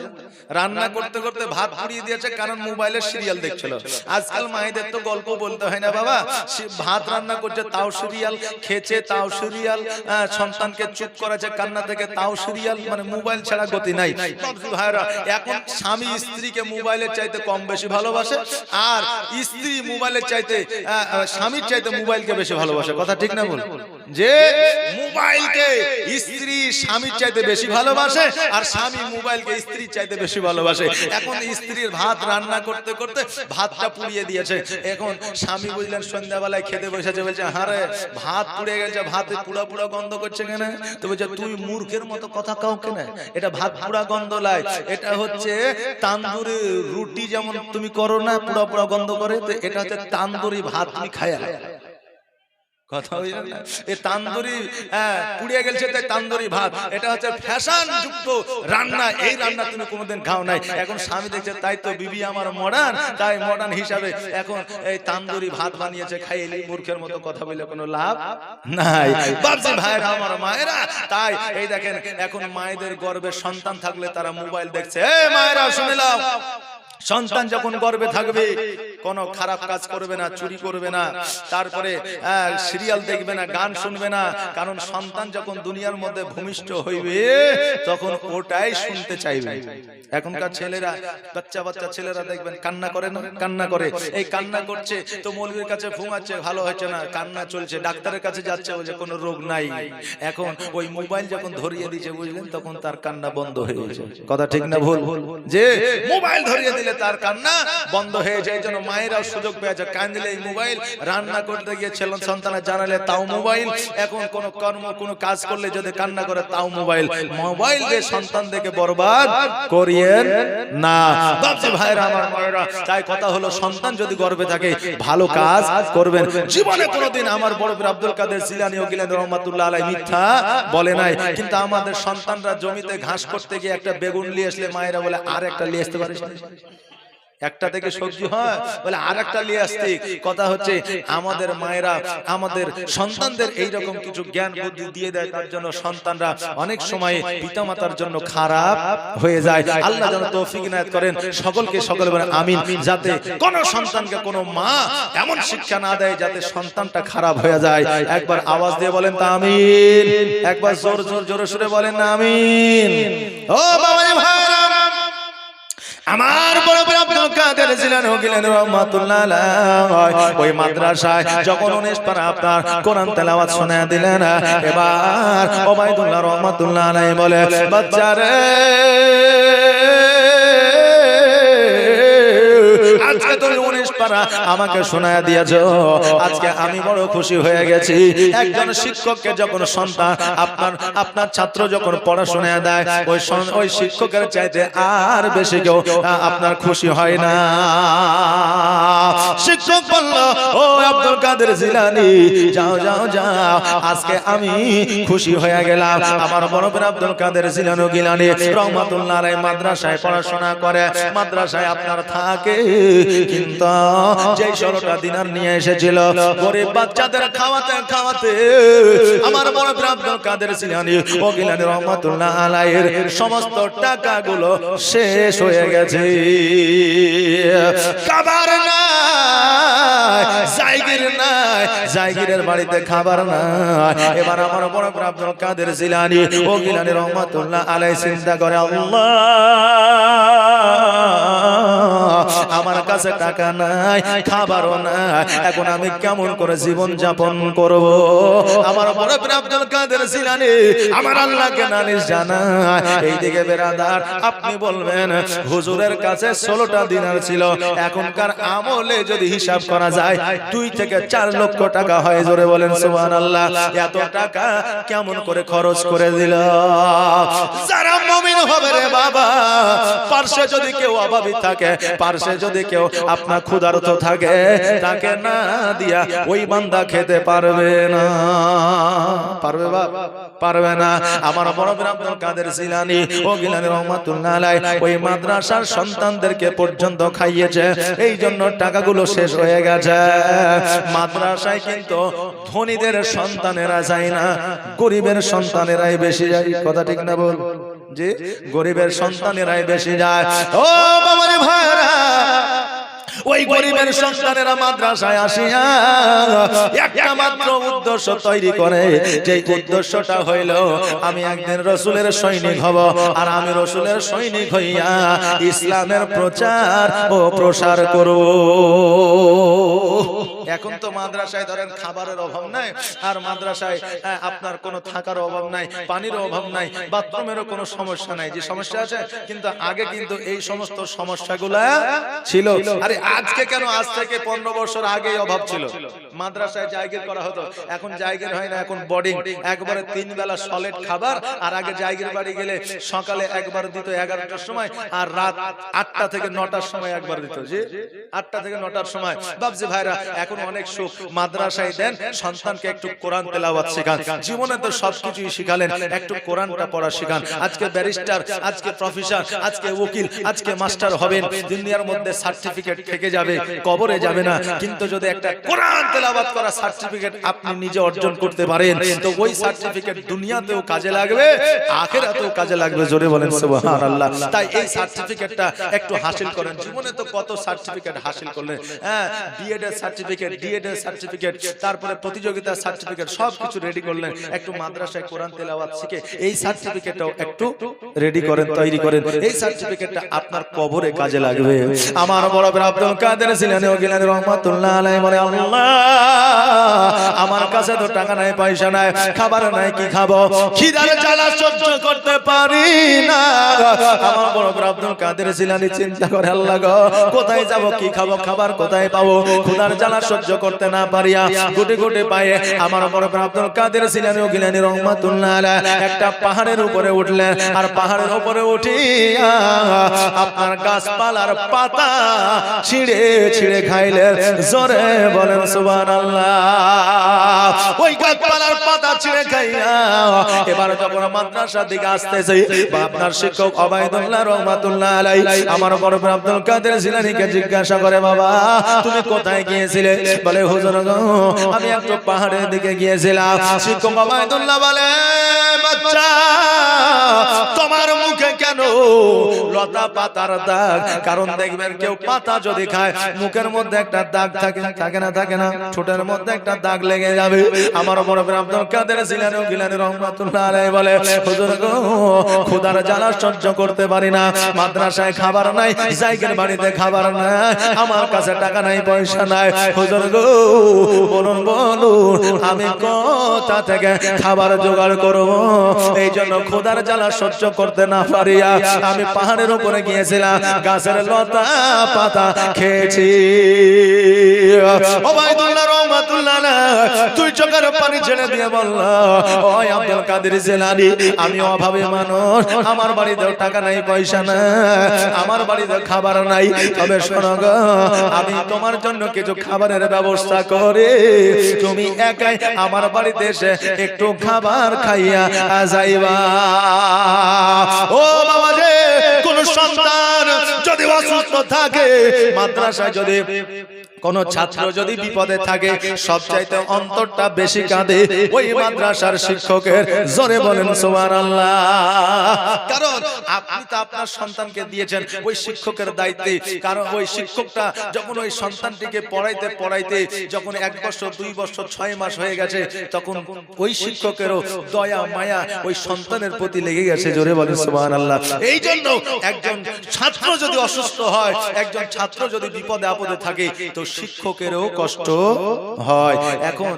রান্না করতে করতে ভাত পুড়িয়ে দিয়েছে কারণ মোবাইলের সিরিয়াল দেখছিল আজকাল মায়েদের তো গল্প বলতে হয় না বাবা ভাত রান্না করছে তাও সিরিয়াল খেয়েছে তাও সিরিয়াল সন্তানকে চুপ করাছে কান্না থেকে তাও সিরিয়াল মানে মোবাইল ছাড়া গতি নাই ভাইরা এখন স্বামী স্ত্রীকে মোবাইলের চাইতে কম বেশি ভালোবাসে আর স্ত্রী মোবাইলের চাইতে স্বামীর চাইতে মোবাইলকে বেশি ভালোবাসে কথা ঠিক না বল যে মোবাইলকে স্ত্রী স্বামীর চাইতে বেশি ভালোবাসে আর স্বামী মোবাইলকে স্ত্রীর চাইতে বেশি ভালোবাসে এখন স্ত্রীর ভাত রান্না করতে করতে ভাতটা পুড়িয়ে দিয়েছে এখন স্বামী বুঝলেন সন্ধ্যাবেলায় খেতে বসেছে বলছে হারে ভাত পুড়ে গেছে ভাতে পুড়া পুড়া গন্ধ করছে কেন তো বলছে তুই মূর্খের মতো কথা কাও কেন এটা ভাত পুড়া গন্ধ লাই এটা হচ্ছে তান্দুরি রুটি যেমন তুমি করো না পুড়া পুড়া গন্ধ করে তো এটা হচ্ছে তান্দুরি ভাত তুমি খায়া কথা হইল না এই তান্দুরি পুড়িয়ে গেছে তাই তান্দুরি ভাত এটা হচ্ছে ফ্যাশন যুক্ত রান্না এই রান্না তুমি কোনোদিন খাও নাই এখন স্বামী দেখছে তাই তো বিবি আমার মডার্ন তাই মডার্ন হিসাবে এখন এই তান্দুরি ভাত বানিয়েছে খাইলি মূর্খের মতো কথা বলে কোনো লাভ নাই বাপজি ভাইরা আমার মায়েরা তাই এই দেখেন এখন মায়েদের গর্ভে সন্তান থাকলে তারা মোবাইল দেখছে এই মায়েরা শুনে নাও সন্তান যখন গর্ভে থাকবে কোনো খারাপ কাজ করবে না চুরি করবে না তারপরে সিরিয়াল দেখবে না গান শুনবে না কারণ সন্তান যখন দুনিয়ার মধ্যে ভূমিষ্ঠ হইবে তখন ওটাই শুনতে চাইবে এখনকার ছেলেরা বাচ্চা ছেলেরা দেখবেন কান্না করে না কান্না করে এই কান্না করছে তো মৌলবীর কাছে ঘুমাচ্ছে ভালো হচ্ছে না কান্না চলছে ডাক্তারের কাছে যাচ্ছে বলছে কোনো রোগ নাই এখন ওই মোবাইল যখন ধরিয়ে দিয়েছে বুঝলেন তখন তার কান্না বন্ধ হয়ে গেছে কথা ঠিক না ভুল যে মোবাইল ধরিয়ে দিলে তার কান্না বন্ধ হয়ে যায় জন্য মায়েরাও সুযোগ পেয়েছে কান্দিলে এই মোবাইল রান্না করতে গিয়ে ছেলে সন্তানের জানালে তাও মোবাইল এখন কোন কর্ম কোন কাজ করলে যদি কান্না করে তাও মোবাইল মোবাইল দিয়ে সন্তানদেরকে বরবাদ করিয়েন না বাপজি ভাইরা আমার মায়েরা তাই কথা হলো সন্তান যদি গর্ভে থাকে ভালো কাজ করবেন জীবনে কোনোদিন আমার বড় পীর আব্দুল কাদের জিলানী ও গিলানী রহমাতুল্লাহ আলাইহি মিথ্যা বলে নাই কিন্তু আমাদের সন্তানরা জমিতে ঘাস করতে গিয়ে একটা বেগুন নিয়ে আসলে মায়েরা বলে আর একটা নিয়ে আসতে পারিস একটা থেকে সবজি হয় বলে আরেকটা নিয়ে আসতে কথা হচ্ছে আমাদের মায়েরা আমাদের সন্তানদের এই রকম কিছু জ্ঞান বুদ্ধি দিয়ে দেয় তার জন্য সন্তানরা অনেক সময় পিতামাতার জন্য খারাপ হয়ে যায় আল্লাহ যেন তৌফিক ইনায়াত করেন সকলকে সকলে বলেন আমিন যাতে কোন সন্তানকে কোন মা এমন শিক্ষা না দেয় যাতে সন্তানটা খারাপ হয়ে যায় একবার আওয়াজ দিয়ে বলেন তা আমিন একবার জোর জোর জোরে সুরে বলেন না আমিন ও বাবাজি ভাইরা আমার বড় পীর আব্দুল কাদের জিলানী ও গিলানী রহমাতুল্লাহ আলাইহি ওই মাদ্রাসায় যখন 19 পারা আপনার কোরআন তেলাওয়াত শোনায় দিলেন এবার ওবাইদুল্লাহ রহমাতুল্লাহ আলাইহি বলে বাচ্চারে আজকে তুমি 19 পারা আমাকে শোনায় দিয়েছো আজকে আমি বড় খুশি হয়ে গেছি একজন শিক্ষককে যখন সন্তান আপনার ছাত্র যখন পড়াশোনা দেয় ওই শিক্ষকের চাইতে আর বেশি কেউ আপনার খুশি হয় না শিক্ষক বলল ও আব্দুল কাদের জিলানী যাও যাও যাও আজকে আমি খুশি হয়ে গেলাম আমার বড় পীর আব্দুল কাদের জিলানী ও গিলানী রহমাতুল্লাহ আলাইহি মাদ্রাসায় পড়াশোনা করে মাদ্রাসায় আপনার থাকে কিন্তু যে 16টা দিনার নিয়ে এসেছিল গরিব বাচ্চাদের খাওয়াতে খাওয়াতে আমার বড় আব্দুল কাদের জিলানী ও গিলানী রহমাতুল্লাহ আলাইহির সমস্ত টাকাগুলো শেষ হয়ে গেছে। খাবার নাই, জায়গির নাই, জায়গিরের বাড়িতে খাবার নাই। এবার আমার বড় আব্দুল কাদের জিলানী ও গিলানী রহমাতুল্লাহ আলাইহি চিন্তা করে, আল্লাহ আমার কাছে টাকা নাই, খাবারও নাই, এখন আমি কেমন করে জীবন যাপন করব? আমার বড় আব্দুল কাদের জিলানী আমার আল্লাহকে নালিশ জানায়। এইদিকে বেরাদার আপনি বলবেন হুজুরের কাছে 16টা দিনার ছিল, এখনকার আমলে যদি হিসাব করা যায় 2 থেকে 4 লক্ষ টাকা হয়। জোরে বলেন সুবহানাল্লাহ। এত টাকা কেমন করে খরচ করে দিল? যারা মুমিন হবে রে বাবা, পার্শ্বে যদি কেউ অভাবী থাকে, পার্শ্বে যদি কেউ আপনার ক্ষুধার্ত থাকে, তাকে না দিয়া ওই বান্দা খেতে পারবে না। পারবে বাবা? পারবে না। আমার বড় আব্দুল কাদের জিলানী ও গিলানী রহমাতুল্লাহ আলাইহি ওই মাদ্রাসার সন্তানদেরকে পর্যন্ত খাইয়েছে, এই জন্য টাকাগুলো শেষ হয়ে গেছে। মাদ্রাসায় কিন্তু ধনীদের সন্তানেরা যায় না, গরিবের সন্তানেরাই বেশি যায়। কথা ঠিক না বল? জি, গরিবের সন্তানেরাই বেশি যায়। ও বাবারে ভাইরা, ওই গরিবের সন্তানেরা মাদ্রাসায় আসিয়া একটা মাত্র উদ্দেশ্য তৈরি করে, যে উদ্দেশ্যটা হইল আমি একদিন রাসূলের সৈনিক হব, আর আমি রাসূলের সৈনিক হইয়া ইসলামের প্রচার ও প্রসার করব। এখন তো মাদ্রাসায় ধরেন খাবারের অভাব নাই, আর মাদ্রাসায় আপনার কোনো থাকার অভাব নাই, পানির অভাব নাই, বাথরুমেরও কোনো সমস্যা নাই। যে সমস্যা আছে, কিন্তু আগে কিন্তু এই সমস্ত সমস্যাগুলা ছিল। আরে আজকে কেন, আজ থেকে 15 বছর আগেই অভাব ছিল। মাদ্রাসায় জায়গির করা হতো, এখন জায়গির হয় না, এখন বোর্ডিং, একবারে 3 বেলা সলিড খাবার। আর আগে জায়গির বাড়ি গেলে সকালে একবার দিত 11টার সময়, আর রাত 8টা থেকে 9টার সময় একবার দিত। জি, 8টা থেকে 9টার সময়। বাবজি ভাইরা, এখন অনেক সুখ, মাদ্রাসায় দেন সন্তানকে একটু কোরআন তেলাওয়াত শেখান। জীবনে তো সবকিছুই শিখালেন, একটু কোরআনটা পড়া শেখান। আজকে ব্যারিস্টার, আজকে প্রফেসর, আজকে উকিল, আজকে মাস্টার হবেন, দুনিয়ার মধ্যে সার্টিফিকেট থেকে যাবে, কবরে যাবে না। কিন্তু যদি একটা কোরআন তেলাওয়াত করা সার্টিফিকেট আপনি নিজে অর্জন করতে পারেন, তো ওই সার্টিফিকেট দুনিয়াতেও কাজে লাগবে, আখিরাতেও কাজে লাগবে। জোরে বলেন সুবহানাল্লাহ। তাই এই সার্টিফিকেটটা একটু হাসিল করেন। জীবনে তো কত সার্টিফিকেট হাসিল করলেন, হ্যাঁ, বিএড এর সার্টিফিকেট, ডিএড এর সার্টিফিকেট, তারপরে প্রতিযোগিতার সার্টিফিকেট, সবকিছু রেডি করলেন। একটু মাদ্রাসায় কোরআন তেলাওয়াত শিখে এই সার্টিফিকেটটাও একটু রেডি করেন, তৈরি করেন। এই সার্টিফিকেটটা আপনার কবরে কাজে লাগবে। আমার বড় আব্দুল কাদের জিলানী ও গিলানী রহমাতুল্লাহ আলাইহি বলে, আল্লাহ আমার কাছে তো টাকা নাই, পয়সা নাই, খাবার নাই, কি খাবো? খিদার জ্বালা সহ্য করতে পারি না। আমার বড় আব্দুল কাদের জিলানী চিন্তা করে, আল্লাহ গো, কোথায় যাব, কি খাবো, খাবার কোথায় পাবো? ক্ষুধার জ্বালা সহ্য করতে না পারিয়া গুটি গুটি পায়ে আমার বড় আব্দুল কাদের জিলানী ও গিলানী রহমাতুল্লাহ আলাইহি একটা পাহাড়ের উপরে উঠলেন। আর পাহাড়ের উপরে উঠিয়া আপনার গাছপালার পাতা ছিঁড়ে ছিঁড়ে খাইলেন। জোরে বলেন সুবহানাল্লাহ। ওই গাছপালার পাতা ছিঁড়ে খাইয়া এবার যখন মাদ্রাসার দিকে আসতেছে, আপনার শিক্ষক ওবায়দুল্লাহ রহমাতুল্লাহ আলাইহি আমার বড় আব্দুল কাদের জিলানীকে জিজ্ঞাসা করে, বাবা তুমি কোথায় গিয়েছিলে? বলে, হুজুর গো, আমি একটু পাহাড়ের দিকে গিয়েছিলাম। শিক্ষক ওবায়দুল্লাহ বলে, বাচ্চা তোমার মুখে কেন লতা পাতার দাগ? কারণ দেখবেন কেউ পাতা যদি খায় মুখের মধ্যে একটা দাগ থাকে, থাকে না? থাকে না? ঠোঁটের মধ্যে একটা দাগ লেগে যাবে। আমার বড় আব্দুল কাদের জিলানী ও গিলানী রহমাতুল্লাহ আলাইহি বলে, হুজুর গো, ক্ষুধার জ্বালা সহ্য করতে পারি না, মাদ্রাসায় খাবার নাই, জায়গির বাড়িতে খাবার নাই, আমার কাছে টাকা নাই, পয়সা নাই। হুজুর গো, বলুন বলুন আমি কোথা থেকে খাবার জোগাড় করব? এই জন্য ক্ষুধার জ্বালা সহ্য করতে না পারিয়া আমি পাহাড়ের উপরে গিয়েছিলাম, গাছের লতা পাতা খেয়েছি। ওবায়দুল্লাহ রহমাতুল্লাহ তুই চোখের পানি ছেড়ে দিয়ে বলল, ওই আব্দুল কাদের জিলানী, আমি অভাবে মানুষ, আমার বাড়িতেও টাকা নাই, পয়সা নাই, আমার বাড়িতে খাবার নাই, তবে শোনো গো, আমি তোমার জন্য কিছু খাবারের ব্যবস্থা করে তুমি একাই আমার বাড়িতে এসে একটু খাবার খাইয়া যাইবা। ও বাবা রে, কোন সন্তান যদি অসুস্থ থাকে, মাদ্রাসায় যদি কোন ছাত্র যদি বিপদে থাকে সবচাইতে অন্তরটা বেশি কাঁদে ওই মাদ্রাসার শিক্ষকের। জোরে বলেন সুবহানাল্লাহ। কারণ আপনি তো আপনার সন্তানকে দিয়েছেন ওই শিক্ষকের দায়িত্বে। কারণ ওই শিক্ষকটা যখন ওই সন্তানটিকে পড়াইতে পড়াইতে যখন 1 বছর 2 বছর 6 মাস হয়ে গেছে, তখন ওই শিক্ষকেরও দয়া মায়া ওই সন্তানের প্রতি লেগে গেছে। জোরে বলেন সুবহানাল্লাহ। এই জন্য একজন ছাত্র যদি অসুস্থ হয়, একজন ছাত্র যদি বিপদে আপদে থাকে, তো শিক্ষকেরও কষ্ট হয়। এখন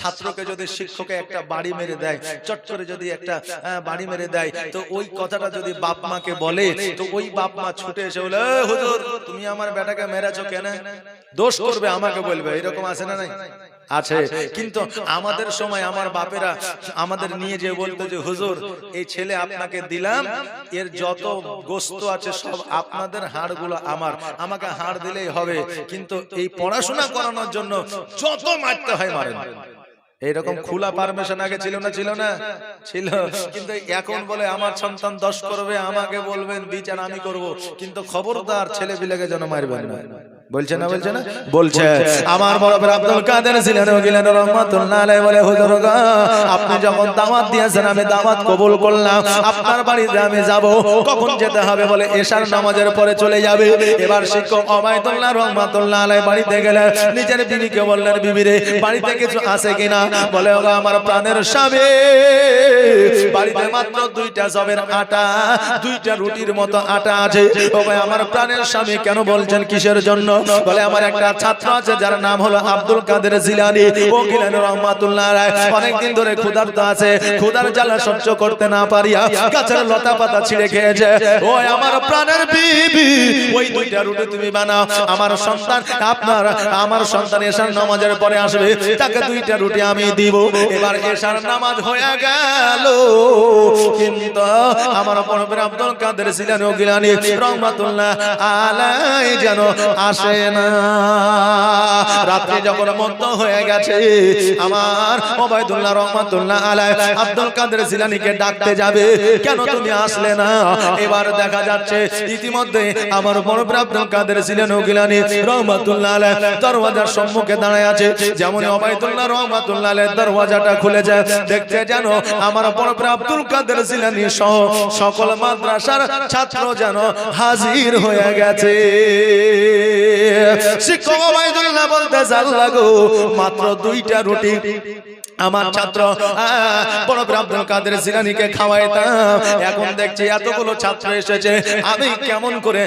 ছাত্রকে যদি শিক্ষকে একটা বাড়ি মেরে দেয়, চট করে যদি একটা বাড়ি মেরে দেয়, তো ওই কথাটা যদি বাপ মাকে বলে, তো ওই বাপ মা ছুটে এসে বলে, হুজুর তুমি আমার বেটাকে মেরেছো কেন? দোষ করবে, আমাকে বলবে। এরকম আছে না নাই? আছে। কিন্তু আমাদের সময় আমার বাপেরা আমাদের নিয়ে যে বলতো যে হুজুর এই ছেলে আপনাকে দিলাম, এর যত গোস্ত আছে সব আপনাদের, হাড়গুলো আমার, আমাকে হাড় দিলেই হবে, কিন্তু এই পড়াশোনা করানোর জন্য যত মারতে হয় মারেন। এইরকম খোলা পারমিশন আগে ছিল না? ছিল না? ছিল। কিন্তু এখন বলে আমার সন্তান 10 করবে, আমাকে বলবেন, বিচার আমি করব, কিন্তু খবরদার ছেলে বিলেকে যেন মারবেন না। বলছে না? বলছে না? বলছে। আমার বড় ভাই আব্দুল কাদের জিলানী রাহমাতুল্লাহ আলাইহি বলে, হুজুর গো আপনি যখন দাওয়াত দিয়েছেন আমি দাওয়াত কবুল করলাম, আপনার বাড়িতে আমি যাব। কখন যেতে হবে? বলে এশার নামাজের পরে চলে যাবে। এবার শিক্ষক ওবায়দুল্লাহ রাহমাতুল্লাহ আলাইহি বাড়িতে গেলেন, নিজের বিবিকে বললেন, বিবি রে বাড়িতে কিছু আছে কিনা? বলে ওগো আমার প্রাণের স্বামী, বাড়িতে মাত্র 2টা জবের আটা, 2টা রুটির মতো আটা আছে। ও ভাই আমার প্রাণের স্বামী, কেন বলছেন কিসের জন্য? বলে আমার একটা ছাত্র আছে যার নাম হলো আব্দুল কাদের জিলানী, ও জিলানী রাহমাতুল্লাহ আলাইহি অনেকদিন ধরে ক্ষুধার্ত আছে, ক্ষুধার জ্বালা সহ্য করতে না পারিয়া গাছের লতা পাতা ছিঁড়ে খেয়েছে। ওই আমার প্রাণের বিবি, ওই 2টা রুটি তুমি বানাও, আমার সন্তান আমার সন্তান এশার নামাজের পরে আসবে, তাকে 2টা রুটি আমি দিব। এবার এশার নামাজ হয়ে গেল, কিন্তু আমার বড় ভাই আব্দুল কাদের জিলানী ও গিলানী রাহমাতুল্লাহ আলাইহি যেন আসে না। রাত্রি যখন মধ্য হয়ে গেছে, আমার ওবায়দুল্লাহ রাহমাতুল্লাহ আলাইহি আব্দুল কাদের জিলানীকে ডাকতে যাবে, কেন তুমি আসলে না? এবার দেখা যাচ্ছে ইতিমধ্যে আমার বড় ভাই আব্দুল কাদের জিলানী ও গিলানী রাহমাতুল্লাহ আলাইহি দরওয়াজার সম্মুখে দাঁড়ায় আছে। যেমন ওবায়দুল্লাহ রাহমাতুল্লাহ আলাইহি দরওয়াজাটা খুলে যায়, দেখতে যেন আমার বড় ভাই আব্দুল কাদের জিলানী সহ সকল মাদ্রাসার ছাত্র যেন হাজির হয়ে গেছে। শিক্ষক ওবায়দুল্লাহ বলতে আল্লাহ গো মাত্র 2টা রুটি আমার ছাত্র বড় ভাই আব্দুল কাদের জিলানীকে খাওয়াইতাম, এখন দেখছি এতগুলো ছাত্র এসেছে, আমি কেমন করে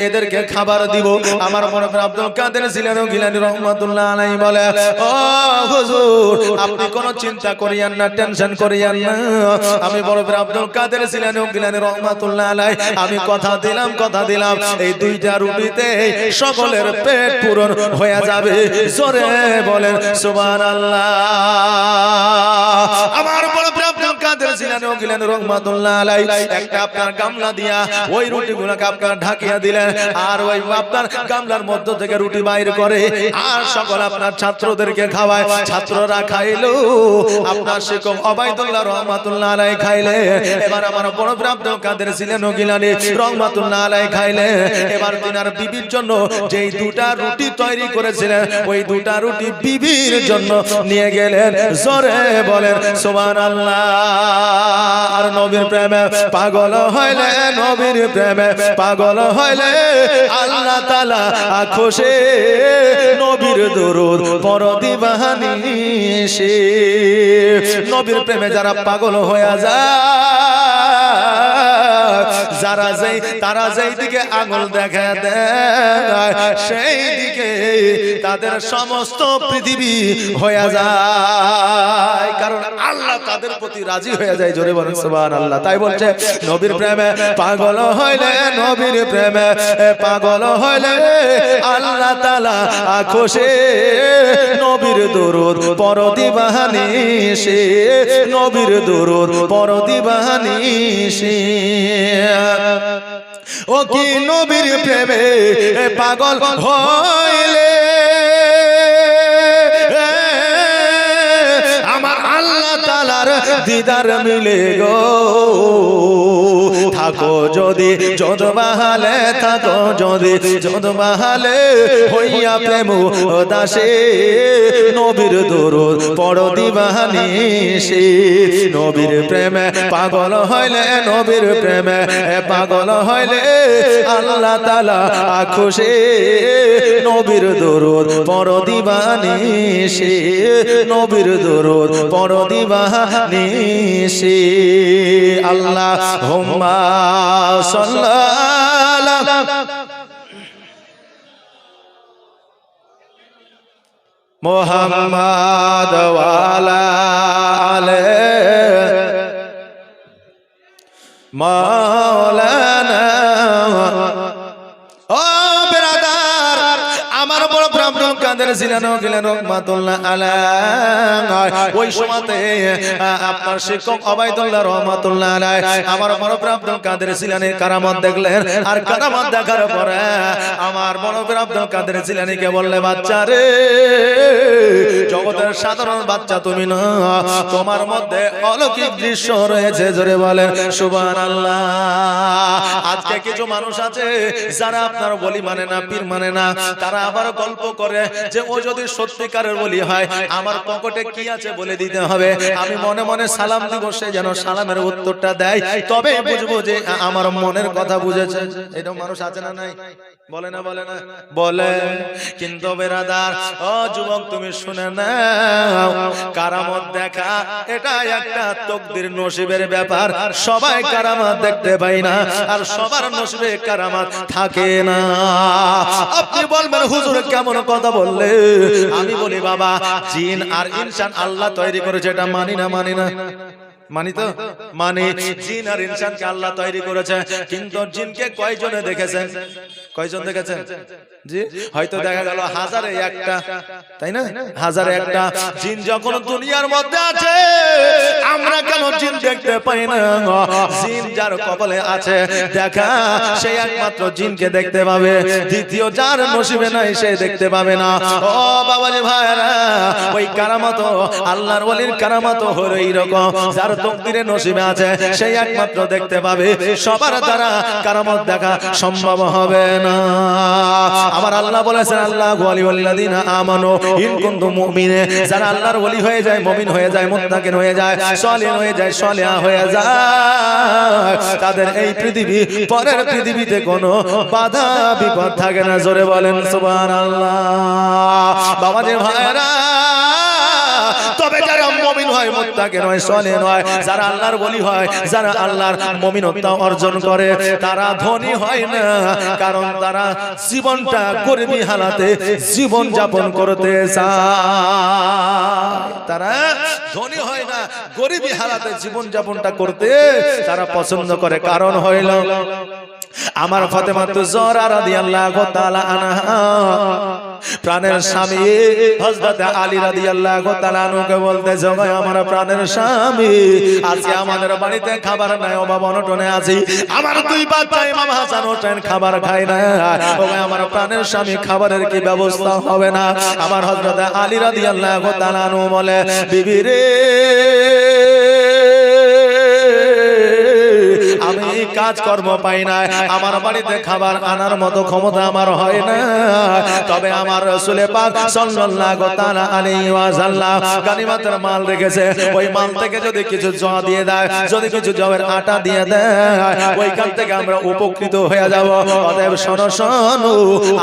এদেরকে খাবার দিব? আমার বড় ভাই আব্দুল কাদের জিলানী রাহমাতুল্লাহ আলাইহি বলে, ও হুজুর আপনি কোনো চিন্তা করিয়েন না, টেনশন করিয়েন না, আমি বড় ভাই আব্দুল কাদের জিলানী রাহমাতুল্লাহ আলাইহি আমি কথা দিলাম এই 2টা রুটিতে সকলের পেট পূরণ হয়ে যাবে। জোরে বলেন সুবহানাল্লাহ। আমার বড় ভাই আব্দুল কাদের জিলানী ও গিলানী রাহমাতুল্লাহ আলাইহি একটা আপনার গামলা দিয়া ওই রুটিগুলোকে আপনার ঢাকিয়া দিলেন, আর ওই আপনার গামলার মধ্য থেকে রুটি বাইর করে আর সকল আপনার ছাত্রদেরকে খাওয়ায়। ছাত্ররা খাইলো, আপনার শিক্ষক ওবায়দুল্লাহ রাহমাতুল্লাহ আলাইহি খাইলে, এবার আমার বড় ভাই আব্দুল কাদের জিলানী ও গিলানী রাহমাতুল্লাহ আলাইহি খাইলে। এবার তিনার বিবির জন্য যেই 2টা রুটি তৈরি করেছিলেন, ওই 2টা রুটি বিবির জন্য নিয়ে গেলেন। জোরে বলেন সুবহানাল্লাহ। আর নবীর প্রেমে পাগল হইলে, নবীর প্রেমে পাগল হইলে আল্লাহ তাআলা খুশি, নবীর দরুদ পড়ো দিবানিশি। নবীর প্রেমে যারা পাগল হয়ে যায়, তারা যেই দিকে আঙুল দেখা দেয় সেই দিকে তাদের সমস্ত পৃথিবী হয়ে যায়, কারণ আল্লাহ তাদের প্রতি রাজি হয়ে যায়। জোরে বলেন সুবহানাল্লাহ। তাই বলছে নবীর প্রেমে পাগল হইলে, নবীর প্রেমে পাগল হইলে আল্লাহ তাআলা খুশি, নবীর দরুদ পড়ো দিবানিশি, নবীর দরুদ পড়ো দিবানিশি। ও কি নবীর প্রেমে পাগল হইলে আমার আল্লাহ তাআলার দিদার মিলে গো, থাকো যদি যত বাহালে থাকো যদি যত বাহালে হইয়া প্রেম দাসে নবীর দরুদ পড়ো দিবানিশি নবীর প্রেমে পাগল হইলে নবীর প্রেমে পাগল হইলে আল্লাহ তাআলা খুশি নবীর দরুদ পড়ো দিবানিশি নবীর দরুদ পড়ো দিবানিশি আল্লাহুম্মা সাল্লাল্লাহু মুহাম্মাদ ওয়া আলা আলি মাওলানা ও ব্রাদার আমার বড় ব্রাহ্মণ কাদের জিলানো গেলেন রহমাতুল্লাহ আলাইহি ওই সময়তে আপনার শিক্ষক ওবাইদুল্লাহ রহমাতুল্লাহ আলাইহি আমার বড় ব্রাহ্মণ কাদের জিলানির কারামত দেখলেন আর কারামত দেখার পরে আমার বড় ব্রাহ্মণ কাদের জিলানিকে বললে বাচ্চা রে জগতের সাধারণ বাচ্চা তুমি না তোমার মধ্যে অলৌকিক দৃশ্য রয়েছে জোরে বলেন সুবহানাল্লাহ আজকে কিছু মানুষ আছে যারা আপনার বলি মানে না পীর মানে না তারা আবার গল্প করে যে ও যদি সত্যিকারের বলি হয় আমার পকেটে কি আছে বলে দিতে হবে আমি মনে মনে সালাম দিব সে যেন সালামের উত্তরটা দেয় তবে বুঝবো যে আমার মনের কথা বুঝেছে এরকম মানুষ আছে না নাই বলে না বলে না বলে কিন্তু বেরাদার ও যুবক তুমি শুনে নাও কারামত দেখা এটা একটা তকদির নসিবের ব্যাপার সবাই কারামত দেখতে পায় না আর সবার নসিবে কারামত থাকে না আপনি বলবেন হুজুর কেমন কথা বললে আমি বলি বাবা জিন আর ইনসান আল্লাহ তৈরি করেছে এটা মানি না মানি তো মানে জিন আর ইনসানকে আল্লাহ তৈরি করেছে কিন্তু জিনকে কয়জনে দেখেছেন কয়জন দেখেছেন জি হয়তো দেখা গেল হাজারে একটা তাই না হাজারে একটা জিন যখন দুনিয়ার মধ্যে আছে আমরা কেন জিন দেখতে পাই না জিন যার কপালে আছে দেখা সে একমাত্র জিনকে দেখতে পাবে দ্বিতীয় যার নসিবে নাই সে দেখতে পাবে না ও বাবাজি ভাইরা ওই কারামত আল্লাহর ওলির কারামত হলো এইরকম যার তকদিরে নসিবে আছে সেই একমাত্র দেখতে পাবে সবার দ্বারা কারামত দেখা সম্ভব হবে না আমার আল্লাহ বলেছেন আল্লাহু ওয়ালিউল্লাযিনা আমানু ইন কুনতুম মুমিনিন যারা আল্লাহর ওলি হয়ে যায় মুমিন হয়ে যায় মুত্তাকিন হয়ে যায় সালেহ হয়ে যায় সালেহা হয়ে যায় তাদের এই পৃথিবী পরের পৃথিবীতে কোনো বাধা বিপদ থাকে না জোরে বলেন সুবহানাল্লাহ বাবাজি ভাইরা তবে যারা মুমিন হয় মুত্তাকিন হয় সালেহ হয় যারা আল্লাহর ওলি হয় যারা আল্লাহর মুমিনত্ব অর্জন করে তারা ধনী হয় না কারণ তারা জীবনটা গরিবী হালাতে জীবন যাপন করতে চায় তারা ধনী হয় না গরিবী হালাতে জীবন যাপনটা করতে তারা পছন্দ করে কারণ হইল আমার ফাতেমাতু জোহরা রাদিয়াল্লাহু তাআলা আনহা প্রাণের স্বামী হযরত আলী রাদিয়াল্লাহু তাআলা আনহুকে বলতেছে ভাই আমার প্রাণের স্বামী আজকে আমাদের বাড়িতে খাবার নাই অভাব অনটনে আছি আমার দুই বাচ্চা ইমাম হাসান হোসেন খাবার খায় না ও ভাই আমার প্রাণের স্বামী খাবারের কি ব্যবস্থা হবে না আমার হযরত আলী রাদিয়াল্লাহু তাআলা আনহু বলে বিবি রে আমি কাজ কর্ম পাই না আমার বাড়িতে খাবার আনার মতো ক্ষমতা আমার হয় না তবে আমার রাসূল পাক সাল্লাল্লাহু তাআলা আলাইহি ওয়াসাল্লাম গনিমতের মাল রেখেছে ওই মাল থেকে যদি কিছু জোয়া দিয়ে দেয় যদি কিছু জবের আটা দিয়ে দেয় ওইখান থেকে আমরা উপকৃত হয়ে যাব অতএব শোনো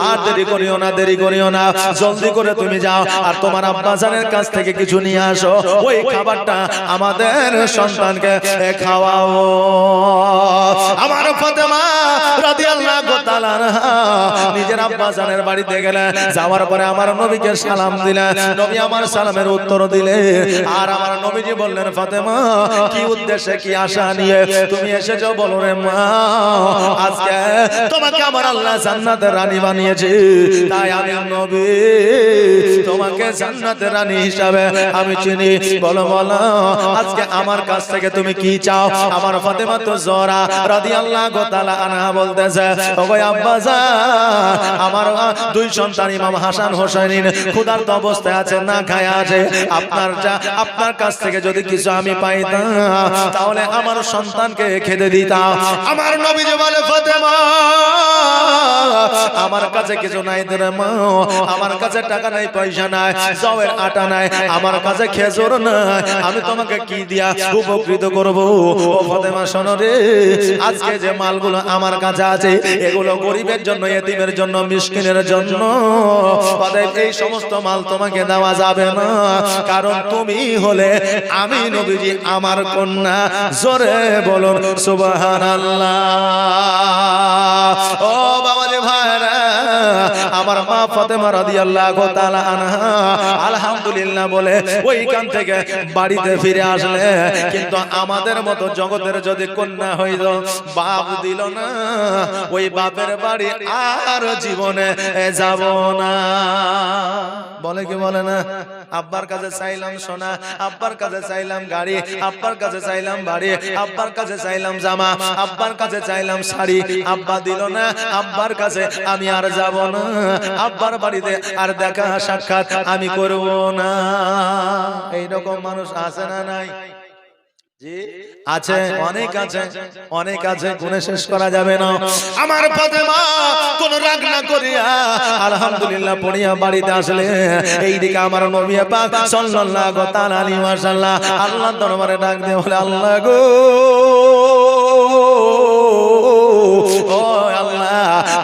আর দেরি করিও না জলদি করে তুমি যাও আর তোমার আব্বা জানের কাছ থেকে কিছু নিয়ে আসো ওই খাবারটা আমাদের সন্তানকে খাওয়াও আমার ফাতেমা রাদিয়াল্লাহু তাআলা নিজের আব্বা জানের বাড়িতে গেলেন যাওয়ার পরে আমার নবীকে সালাম দিলেন নবী আমার সালামের উত্তর দিলেন আর আমার নবীজি বললেন ফাতেমা কি উদ্দেশ্যে কি আশা নিয়ে তুমি এসেছো বলো রে মা আজকে তোমাকে আমার আল্লাহ জান্নাতের রানী বানিয়েছে তাই আমি নবী তোমাকে জান্নাতের রানী হিসাবে আমি চিনি বলো আজকে আমার কাছ থেকে তুমি কি চাও আমার ফাতেমা তো জোহরা রাদিয়াল্লাহু তাআলা আনহা বলতেছে ওগো আব্বা জান, আমার দুই সন্তান ইমাম হাসান হোসেন ক্ষুধার্ত অবস্থায় আছে, না খায় আছে। আপনার কাছ থেকে যদি কিছু আমি পাইতাম তাহলে আমার সন্তানকে খেতে দিতাম। আমার নবীজি বলে ফাতেমা, আমার কাছে কিছু নাই রে মা, আমার কাছে টাকা নাই, পয়সা নাই, চাউলের আটা নাই, আমার কাছে খেজুর নাই, আমি তোমাকে কি দিয়া উপকৃত করব? ও ফাতেমা শোনো রে, আজকে যে মালগুলো আমার কাছে আছে এগুলো গরিবের জন্য, এতিমের জন্য, মিসকিনের জন্য। অতএব এই সমস্ত মাল তোমাকে দেওয়া যাবে না, কারণ তুমি হলে আমি নবীজি আমার কন্যা। জোরে বলুন সুবহানাল্লাহ। ও বাবাজি ভাইরা, আমার মা ফাতেমা রাদিয়াল্লাহু তাআলা আনহা আলহামদুলিল্লাহ বলে ওইখান থেকে বাড়িতে ফিরে আসলে, কিন্তু আমাদের মতো জগতের যদি কন্যা হইল, বাপ দিল না, ওই বাপের বাড়ি আর জীবনে যাব না। বলে কি বলে না? আব্বার কাছে চাইলাম সোনা, আব্বার কাছে চাইলাম গাড়ি, আব্বার কাছে চাইলাম বাড়ি, আব্বার কাছে চাইলাম জামা, আব্বার কাছে চাইলাম শাড়ি, আব্বা দিল না। আব্বার কাছে আমি আর যাব না, আব্বার বাড়িতে আর দেখা সাক্ষাৎ আমি করব না। এইরকম মানুষ আছে না নাই? আছে, অনেক আছে, অনেক আছে, গুণে শেষ করা যাবে না। আমার ফাতেমা কোন রাগ না করিয়া আলহামদুলিল্লাহ পড়িয়া বাড়িতে আসলে, এইদিকে আমার নবী পাক সাল্লাল্লাহু তাআলা আলাইহি ওয়াসাল্লাম আল্লাহর দরবারে ডাক দিয়ে বলে, আল্লাহ গো, ও আল্লাহ,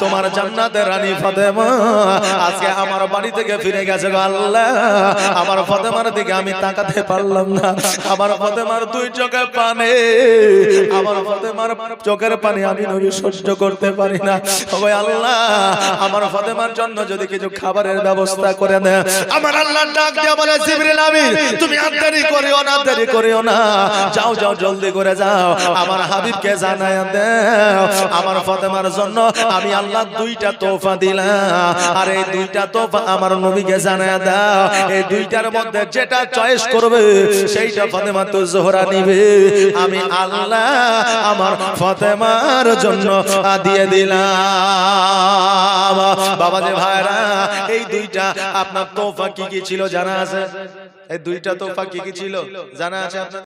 তোমার জান্নাতের রানী ফাতেমা আজকে আমার বাড়ি থেকে ফিরে গেছে গো আল্লাহ। আমার ফাতেমার দিকে আমি তাকাতে পারলাম না, আমার ফাতেমার দুই চোখে পানি, আমার ফাতেমার চোখের পানি আমি নবী সহ্য করতে পারি না। ওই আল্লাহ, আমার ফাতেমার জন্য যদি কিছু খাবারের ব্যবস্থা করে দেন। আমার আল্লাহ ডাক দিয়ে বলে, জিবরিল আমিন, তুমি আর দেরি করিও না, দেরি করিও না, যাও যাও, জলদি করে যাও, আমার হাবিবকে জানায়া দাও আমার ফাতেমার জন্য আমি আল্লাহ দুইটা তোফা দিলাম, আর এই দুইটা তোফা আমার নবীকে জানায়া দাও। এই দুইটার মধ্যে যেটা চয়েস করবে সেইটা ফাতেমা তো জোহরা নিবে, আমি আল্লাহ আমার ফাতেমার জন্য দিয়ে দিলাম। বাবাজি ভাইরা, এই দুইটা আপনার তোফা কি কি ছিল জানা আছে? এই দুইটা তোফা কি কি ছিল জানা আছে আপনার?